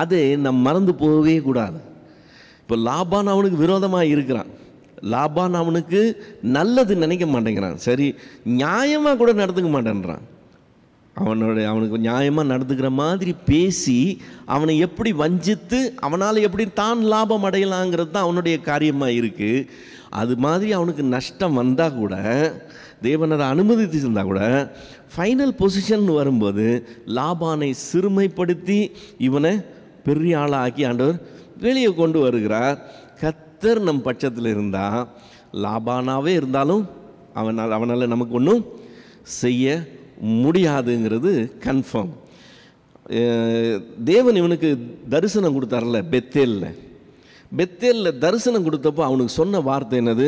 Speaker 1: அதை நம் மறந்து போகவே கூடாது. இப்போ லாபான் அவனுக்கு விரோதமாக இருக்கிறான். லாபான் அவனுக்கு நல்லது நினைக்க மாட்டேங்கிறான். சரி, நியாயமாக கூட நடந்துக்க மாட்டேன்றான். அவனுக்கு நியாயமாக நடந்துக்கிற மாதிரி பேசி அவனை எப்படி வஞ்சித்து அவனால் எப்படி தான் லாபம் அடையலாங்கிறது தான் அவனுடைய காரியமாக இருக்குது. அது மாதிரி அவனுக்கு நஷ்டம் வந்தால் கூட, தேவன் அதை அனுமதித்திருந்தால் கூட, ஃபைனல் பொசிஷன் வரும்போது லாபானை சிறுமைப்படுத்தி இவனை பெரிய ஆளாக்கி ஆண்டவர் வெளியே கொண்டு வருகிறார். கர்த்தர் நம் பட்சத்தில் இருந்தால், லாபானாவே இருந்தாலும் அவனால் நமக்கு ஒன்றும் செய்ய முடியாதுங்கிறது கன்ஃபார்ம். தேவன் இவனுக்கு தரிசனம் கொடுத்தார்ல பெத்தேலில் தரிசனம் கொடுத்தப்போ அவனுக்கு சொன்ன வார்த்தை என்னது?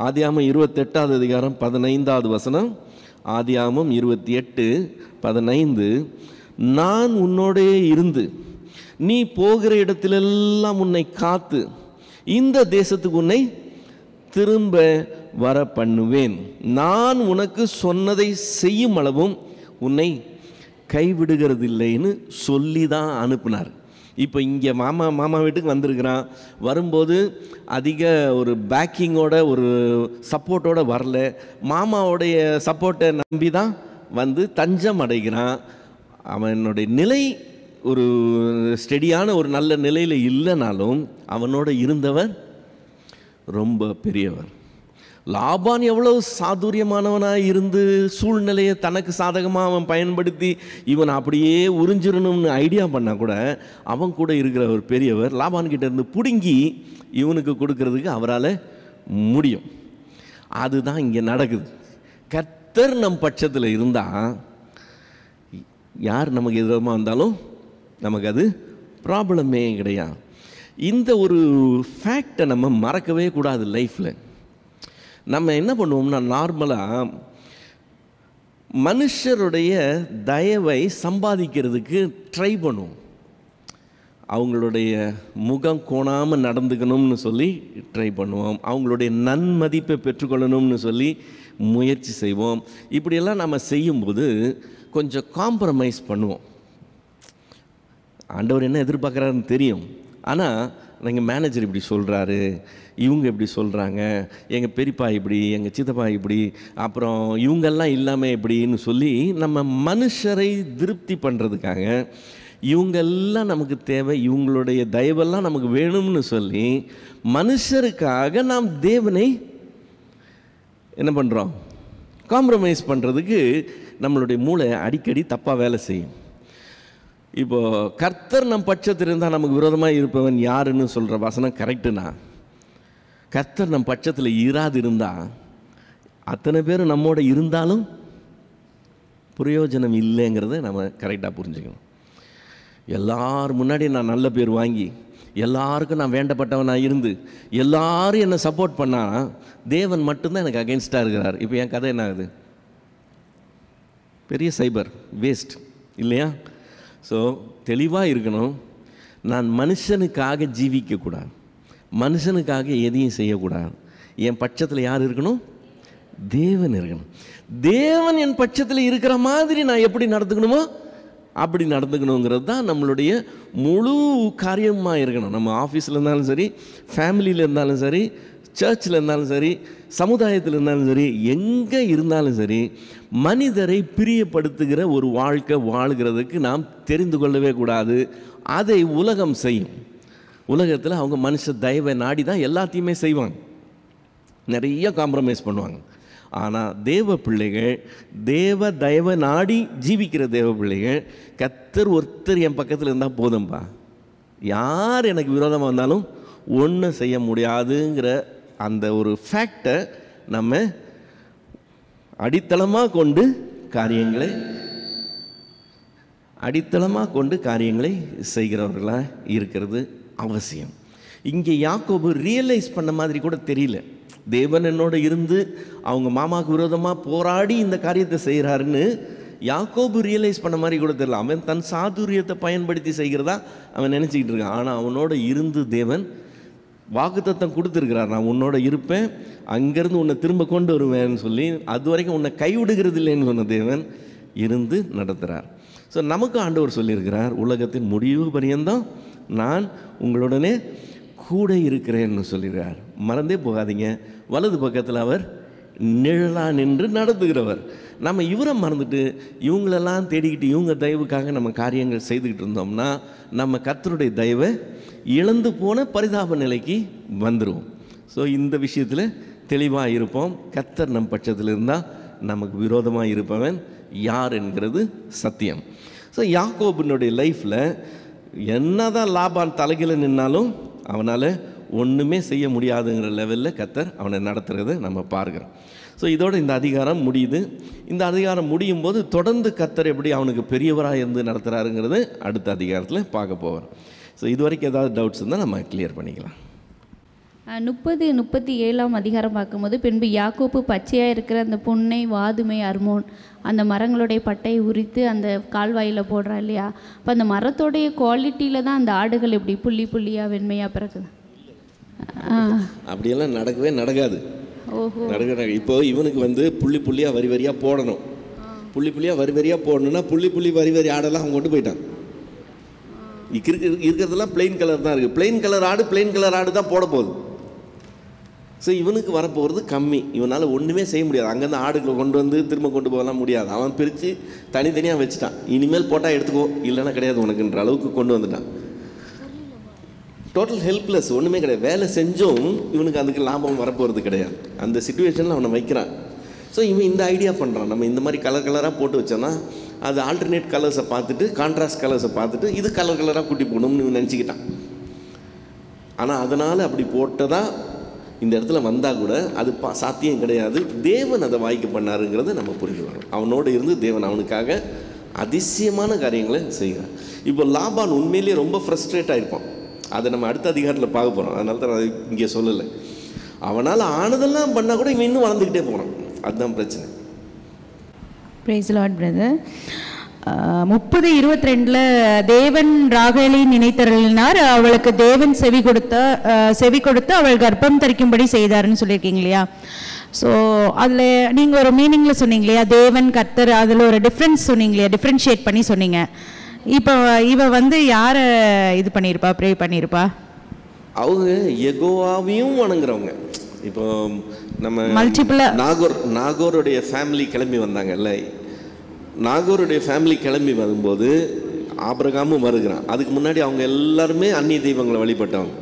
Speaker 1: ஆதியாகமம் 28ஆவது அதிகாரம் 15ஆவது வசனம். ஆதியாகமம் 28:15. நான் உன்னோடே இருந்து நீ போகிற இடத்திலெல்லாம் உன்னை காத்து இந்த தேசத்துக்கு உன்னை திரும்ப வர பண்ணுவேன். நான் உனக்கு சொன்னதை செய்யும் அளவும் உன்னை கைவிடுகிறதில்லைன்னு சொல்லி தான் அனுப்பினார். இப்போ இங்கே மாமா வீட்டுக்கு வந்திருக்கிறான். வரும்போது அதிக ஒரு பேக்கிங்கோட ஒரு சப்போர்ட்டோடு வரல. மாமாவோடைய சப்போர்ட்டை நம்பி தான் வந்து தஞ்சம் அடைகிறான். அவனுடைய நிலை ஒரு ஸ்டெடியான ஒரு நல்ல நிலையில் இல்லைனாலும் அவனோட இருந்தவர் ரொம்ப பெரியவர். லாபான் எவ்வளவு சாதுரியமானவனாக இருந்து சூழ்நிலையை தனக்கு சாதகமாக அவன் பயன்படுத்தி இவன் அப்படியே உறிஞ்சிடணும்னு ஐடியா பண்ணால் கூட அவன் கூட இருக்கிற ஒரு பெரியவர் லாபான்கிட்ட இருந்து பிடுங்கி இவனுக்கு கொடுக்கறதுக்கு அவரால் முடியும். அதுதான் இங்கே நடக்குது. கர்த்தர் நம் பட்சத்தில் இருந்தால் யார் நமக்கு எதிரமாக இருந்தாலும் நமக்கு அது ப்ராப்ளமே கிடையாது. இந்த ஒரு ஃபேக்டை நம்ம மறக்கவே கூடாது லைஃப்பில். நம்ம என்ன பண்ணுவோம்னா, நார்மலாக மனுஷருடைய தயவை சம்பாதிக்கிறதுக்கு ட்ரை பண்ணுவோம். அவங்களுடைய முகம் கோணாமல் நடந்துக்கணும்னு சொல்லி ட்ரை பண்ணுவோம். அவங்களுடைய நன்மதிப்பை பெற்றுக்கொள்ளணும்னு சொல்லி முயற்சி செய்வோம். இப்படியெல்லாம் நம்ம செய்யும்போது கொஞ்சம் காம்ப்ரமைஸ் பண்ணுவோம். ஆண்டவர் என்ன எதிர்பார்க்குறாருன்னு தெரியும். ஆனால் எங்கள் மேனேஜர் இப்படி சொல்கிறாரு, இவங்க இப்படி சொல்கிறாங்க, எங்கள் பெரியப்பா இப்படி, எங்கள் சித்தப்பா இப்படி, அப்புறம் இவங்கெல்லாம் இல்லாமல் இப்படின்னு சொல்லி நம்ம மனுஷரை திருப்தி பண்ணுறதுக்காக இவங்கெல்லாம் நமக்கு தேவை, இவங்களுடைய தயவெல்லாம் நமக்கு வேணும்னு சொல்லி மனுஷருக்காக நாம் தேவனை என்ன பண்ணுறோம்? காம்ப்ரமைஸ் பண்ணுறதுக்கு நம்மளுடைய மூளை அடிக்கடி தப்பாக வேலை செய்யும். இப்போது கர்த்தர் நம் பட்சத்தில் இருந்தால் நமக்கு விரோதமாக இருப்பவன் யாருன்னு சொல்கிற வசனம் கரெக்டுனா, கர்த்தர் நம் பட்சத்தில் இராது இருந்தால் அத்தனை பேர் நம்மோட இருந்தாலும் பிரயோஜனம் இல்லைங்கிறத நம்ம கரெக்டாக புரிஞ்சுக்கணும். எல்லார் முன்னாடி நான் நல்ல பேர் வாங்கி எல்லாருக்கும் நான் வேண்டப்பட்டவனாக இருந்து எல்லாரும் என்னை சப்போர்ட் பண்ணால் தேவன் மட்டும்தான் எனக்கு அகென்ஸ்டாக இருக்கிறார். இப்போ என் கதை என்ன ஆகுது? பெரிய சைபர் வேஸ்ட் இல்லையா? ஸோ தெளிவாக இருக்கணும். நான் மனுஷனுக்காக ஜீவிக்கக்கூடாது, மனுஷனுக்காக எதையும் செய்யக்கூடாது. என் பட்சத்தில் யார் இருக்கணும்? தேவன் இருக்கணும். தேவன் என் பட்சத்தில் இருக்கிற மாதிரி நான் எப்படி நடந்துக்கணுமோ அப்படி நடந்துக்கணுங்கிறது தான் நம்மளுடைய முழு காரியமாக இருக்கணும். நம்ம ஆஃபீஸில் இருந்தாலும் சரி, ஃபேமிலியில் இருந்தாலும் சரி, சர்ச்சில் இருந்தாலும் சரி, சமுதாயத்தில் இருந்தாலும் சரி, எங்கே இருந்தாலும் சரி, மனிதரை பிரியப்படுத்துகிற ஒரு வாழ்க்கை வாழ்கிறதுக்கு நாம் தெரிந்து கொள்ளவே கூடாது. அதை உலகம் செய்யும். உலகத்தில் அவங்க மனுஷ தயவை நாடி தான் எல்லாத்தையுமே செய்வாங்க, நிறைய காம்ப்ரமைஸ் பண்ணுவாங்க. ஆனால் தேவ பிள்ளைகள், தேவ தயவை நாடி ஜீவிக்கிற தேவ பிள்ளைகள், கர்த்தர் ஒருத்தர் என் பக்கத்தில் இருந்தால் போதும்பா, யார் எனக்கு விரோதமாக வந்தாலும் ஒன்றும் செய்ய முடியாதுங்கிற அந்த ஒரு ஃபேக்டை நம்ம அடித்தளமாக கொண்டு காரியங்களை அடித்தளமாக கொண்டு காரியங்களை செய்கிறவர்களாக இருக்கிறது அவசியம். இங்கே யாக்கோபு ரியலைஸ் பண்ண மாதிரி கூட தெரியல. தேவன் என்னோட இருந்து அவங்க மாமாவுக்கு விரோதமாக போராடி இந்த காரியத்தை செய்கிறாருன்னு யாக்கோபு ரியலைஸ் பண்ண மாதிரி கூட தெரியல. அவன் தன் சாதுரியத்தை பயன்படுத்தி செய்கிறதா அவன் நினச்சிக்கிட்டு இருக்கான். ஆனால் அவனோட இருந்து தேவன் வாக்குத்தத்தம் கொடுத்துருக்கிறார், நான் உன்னோட இருப்பேன், அங்கேருந்து உன்னை திரும்ப கொண்டு வருவேன்னு சொல்லி, அது வரைக்கும் உன்னை கைவிடுகிறது இல்லைன்னு சொன்ன தேவன் இருந்து நடத்துகிறார். ஸோ நமக்கு ஆண்டவர் சொல்லியிருக்கிறார், உலகத்தின் முடிவு பரியந்தம் நான் உங்களுடனே கூட இருக்கிறேன்னு சொல்லியிருக்கார். மறந்தே போகாதீங்க, வலது பக்கத்தில் அவர் நிழலா நின்று நடத்துகிறவர். நம்ம இவரை மறந்துட்டு இவங்களெல்லாம் தேடிக்கிட்டு இவங்க தயவுக்காக நம்ம காரியங்கள் செய்துக்கிட்டு இருந்தோம்னா நம்ம கர்த்தருடைய தயவை இழந்து போன பரிதாப நிலைக்கு வந்துடுவோம். ஸோ இந்த விஷயத்தில் தெளிவாக இருப்போம். கர்த்தர் நம் பட்சத்தில் இருந்தால் நமக்கு விரோதமாக இருப்பவன் யார் என்கிறது சத்தியம். ஸோ யாக்கோபினுடைய லைஃப்பில் என்னதான் லாபான் தலைகீழ நின்னாலும் அவனால் ஒன்றுமே செய்ய முடியாதுங்கிற லெவலில் கர்த்தர் அவனை நடத்துகிறத நம்ம பார்க்குறோம். ஸோ இதோட இந்த அதிகாரம் முடியுது. இந்த அதிகாரம் முடியும் போது தொடர்ந்து கர்த்தர் எப்படி அவனுக்கு பெரியவராக இருந்து நடத்துகிறாருங்கிறது அடுத்த அதிகாரத்தில் பார்க்க போகிறோம். ஸோ இது வரைக்கும் ஏதாவது டவுட்ஸ் இருந்தால் நம்ம கிளியர் பண்ணிக்கலாம்.
Speaker 2: 37 அதிகாரம் பார்க்கும்போது, பின்பு யாக்கோப்பு பச்சையாக இருக்கிற அந்த புன்னை, வாதுமை, அர்மோன் அந்த மரங்களுடைய பட்டையை உரித்து அந்த கால்வாயில் போடுறா இல்லையா? அப்போ அந்த மரத்தோடைய குவாலிட்டியில் தான் அந்த ஆடுகள் எப்படி புள்ளி புள்ளியாக வெண்மையாக பிறக்குது.
Speaker 1: அப்படியெல்லாம் நடக்கவே நடக்காது.
Speaker 2: ஓஹோ,
Speaker 1: நடக்க இப்போ இவனுக்கு வந்து புள்ளி புள்ளியாக வரி வரியாக போடணும். புள்ளி புள்ளியாக வரி வரியாக போடணுன்னா புள்ளி புள்ளி வரி வரி ஆடெல்லாம் அவன் கொண்டு போயிட்டான். இருக்கிறதெல்லாம் பிளெயின் கலர் தான் இருக்குது. பிளெயின் கலர் ஆடு பிளெயின் கலர் ஆடு தான் போட போகுது. ஸோ இவனுக்கு வரப்போகிறது கம்மி. இவனால் ஒன்றுமே செய்ய முடியாது. அங்கேருந்து ஆடுகளை கொண்டு வந்து திரும்ப கொண்டு போகலாம் முடியாது. அவன் பிரித்து தனித்தனியாக வச்சுட்டான். இனிமேல் போட்டால் எடுத்துக்கோ, இல்லைன்னா கிடையாது உனக்குன்ற அளவுக்கு கொண்டு வந்துட்டான். டோட்டல் ஹெல்ப்லெஸ், ஒன்றுமே கிடையாது. வேலை செஞ்சும் இவனுக்கு அதுக்கு லாபம் வரப்போகிறது கிடையாது. அந்த சிச்சுவேஷனில் அவனை வைக்கிறான். ஸோ இவன் இந்த ஐடியா பண்ணுறான், நம்ம இந்த மாதிரி கலர் கலராக போட்டு வச்சோன்னா அது ஆல்டர்னேட் கலர்ஸை பார்த்துட்டு, கான்ட்ராஸ்ட் கலர்ஸை பார்த்துட்டு இது கலர் கலராக குட்டி போடணும்னு இவன் நினச்சிக்கிட்டான். ஆனால் அதனால் அப்படி போட்டதாக இந்த இடத்துல வந்தால் கூட அது சாத்தியம் கிடையாது. தேவன் அதை வாய்க்கு பண்ணாருங்கிறத நம்ம புரிஞ்சுக்கணும். அவனோடு இருந்து தேவன் அவனுக்காக அதிசயமான காரியங்களை செய்கிறான். இப்போ லாபான் உண்மையிலேயே ரொம்ப ஃப்ரஸ்ட்ரேட் ஆகிருப்பான். அதை நம்ம அடுத்த அதிகாரத்தில் பார்க்க போகிறோம். அதனால தான் நான் இங்கே சொல்லலை. அவனால் ஆனதெல்லாம் பண்ணால் கூட இவன் இன்னும் வளர்ந்துக்கிட்டே போகிறான். அதுதான் பிரச்சனை.
Speaker 3: Price Lord brother. 30:22 தேவன் ராகேலை நினைத்தருளினார், அவளுக்கு தேவன் செவி கொடுத்து அவள் கர்ப்பம் தரிக்கும்படி செய்தார்னு சொல்லியிருக்கீங்க இல்லையா? ஸோ அதில் நீங்கள் ஒரு மீனிங்கில் சொன்னீங்க இல்லையா, தேவன் கர்த்தர், அதில் ஒரு டிஃப்ரென்ஸ் சொன்னீங்க இல்லையா, டிஃப்ரென்ஷியேட் பண்ணி சொன்னீங்க. இப்போ இவ வந்து யாரை இது பண்ணியிருப்பா, ப்ரே பண்ணியிருப்பா?
Speaker 1: அவங்க யெகோவாவையும் வணங்குறவங்க. இப்போ நம்ம நாகோருடைய ஃபேமிலி கிளம்பி வந்தாங்கல்ல, நாகோருடைய ஃபேமிலி கிளம்பி வரும்போது ஆபிரகாமும் வருகிறான். அதுக்கு முன்னாடி அவங்க எல்லாருமே அந்நிய தெய்வங்களை வழிபட்டவங்க.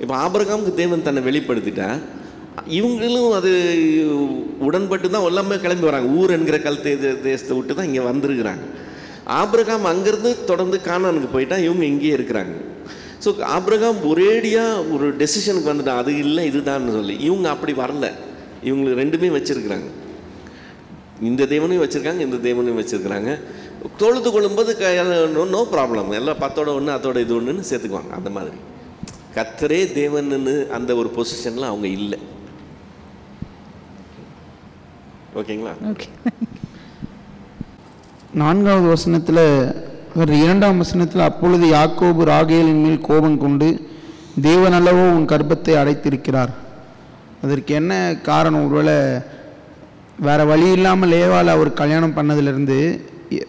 Speaker 1: இப்போ ஆபிரகாமுக்கு தேவன் தன்னை வெளிப்படுத்திட்டா இவங்களும் அது உடன்பட்டு தான் எல்லாமே கிளம்பி வராங்க. ஊர் என்கிற தேசத்தை விட்டு தான் இங்கே வந்திருக்கிறாங்க. ஆபிரகாம் அங்கேருந்து தொடர்ந்து கானானுக்கு போயிட்டா, இவங்க இங்கேயே இருக்கிறாங்க. ஸோ ஆபிரகாம் ஒரேடியாக ஒரு டெசிஷனுக்கு வந்துட்டான், அது இல்லை இதுதான்னு சொல்லி. இவங்க அப்படி வரல. இவங்களுக்கு ரெண்டுமே வச்சுருக்குறாங்க. இந்த தேவனையும் வச்சுருக்காங்க, இந்த தேவனையும் வச்சுருக்குறாங்க. தொழுது கொள்ளும்போது நோ ப்ராப்ளம், எல்லாம் 10ஓட 1 அதோட இது ஒன்றுன்னு சேர்த்துக்குவாங்க. அந்த மாதிரி கர்த்தரே தேவன்னு அந்த ஒரு பொசிஷனில் அவங்க இல்லை. ஓகேங்களா? ஓகே.
Speaker 4: 4வது வசனத்தில் 2ஆம் வசனத்தில், அப்பொழுது யாக்கோபு ராகேலின் மேல் கோபம் கொண்டு, தேவன் அல்லவோ உன் கர்ப்பத்தை அடைத்திருக்கிறார். அதற்கு என்ன காரணம்? ஒருவேளை வேறு வழி இல்லாமல் லேவால் அவர் கல்யாணம் பண்ணதிலிருந்து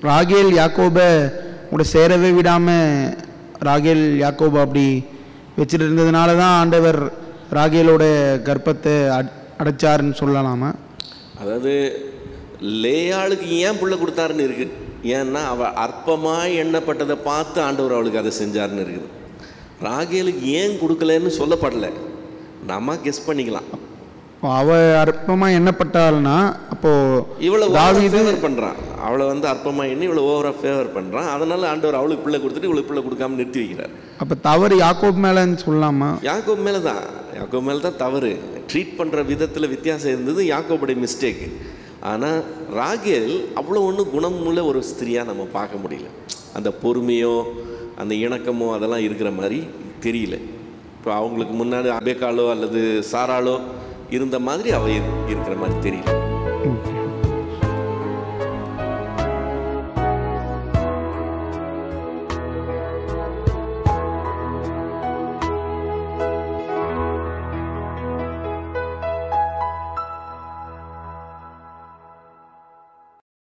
Speaker 4: ராகேல் யாக்கோபை கூட சேரவே விடாமல் ராகேல் யாக்கோபை அப்படி வச்சுட்டு இருந்ததுனால தான் ஆண்டவர் ராகேலோட கர்ப்பத்தை அடைச்சாருன்னு சொல்லலாமா?
Speaker 1: அதாவது லேயாளுக்கு ஏன் பிள்ளை கொடுத்தாருன்னு இருக்குது. ஏன்னா அவள் அற்பமாக எண்ணப்பட்டதை பார்த்து ஆண்டவர் அவளுக்கு அதை செஞ்சாருன்னு இருக்குது. ராகேலுக்கு ஏன் கொடுக்கலன்னு சொல்லப்படலை, நம்ம கெஸ் பண்ணிக்கலாம்.
Speaker 4: அவ அற்பமாக எண்ணப்பட்டாள்னா அப்போது
Speaker 1: இவ்வளோ ஃபேவர் பண்ணுறான். அவளை வந்து அற்பமாக எண்ணி இவ்வளோ ஓவராக ஃபேவர் பண்ணுறான். அதனால் ஆண்டவர் அவளுக்கு பிள்ளை கொடுத்துட்டு இவ்வளோ பிள்ளை கொடுக்காம நிறுத்தி வைக்கிறார்.
Speaker 4: அப்போ தவறு யாக்கோப் மேலேன்னு சொல்லலாமா?
Speaker 1: யாக்கோப் மேலே தான் தவறு. ட்ரீட் பண்ணுற விதத்தில் வித்தியாசம் இருந்தது, யாக்கோபுடைய மிஸ்டேக்கு. ஆனால் ராகேல் அவ்வளோ ஒன்றும் குணமுள்ள ஒரு ஸ்திரியாக நம்ம பார்க்க முடியல. அந்த பொறுமையோ அந்த இணக்கமோ அதெல்லாம் இருக்கிற மாதிரி தெரியல. இப்போ அவங்களுக்கு முன்னாடி அபேக்காலோ அல்லது சாராளோ இருந்த மாதிரி அவ இருக்கிற மாதிரி தெரியல.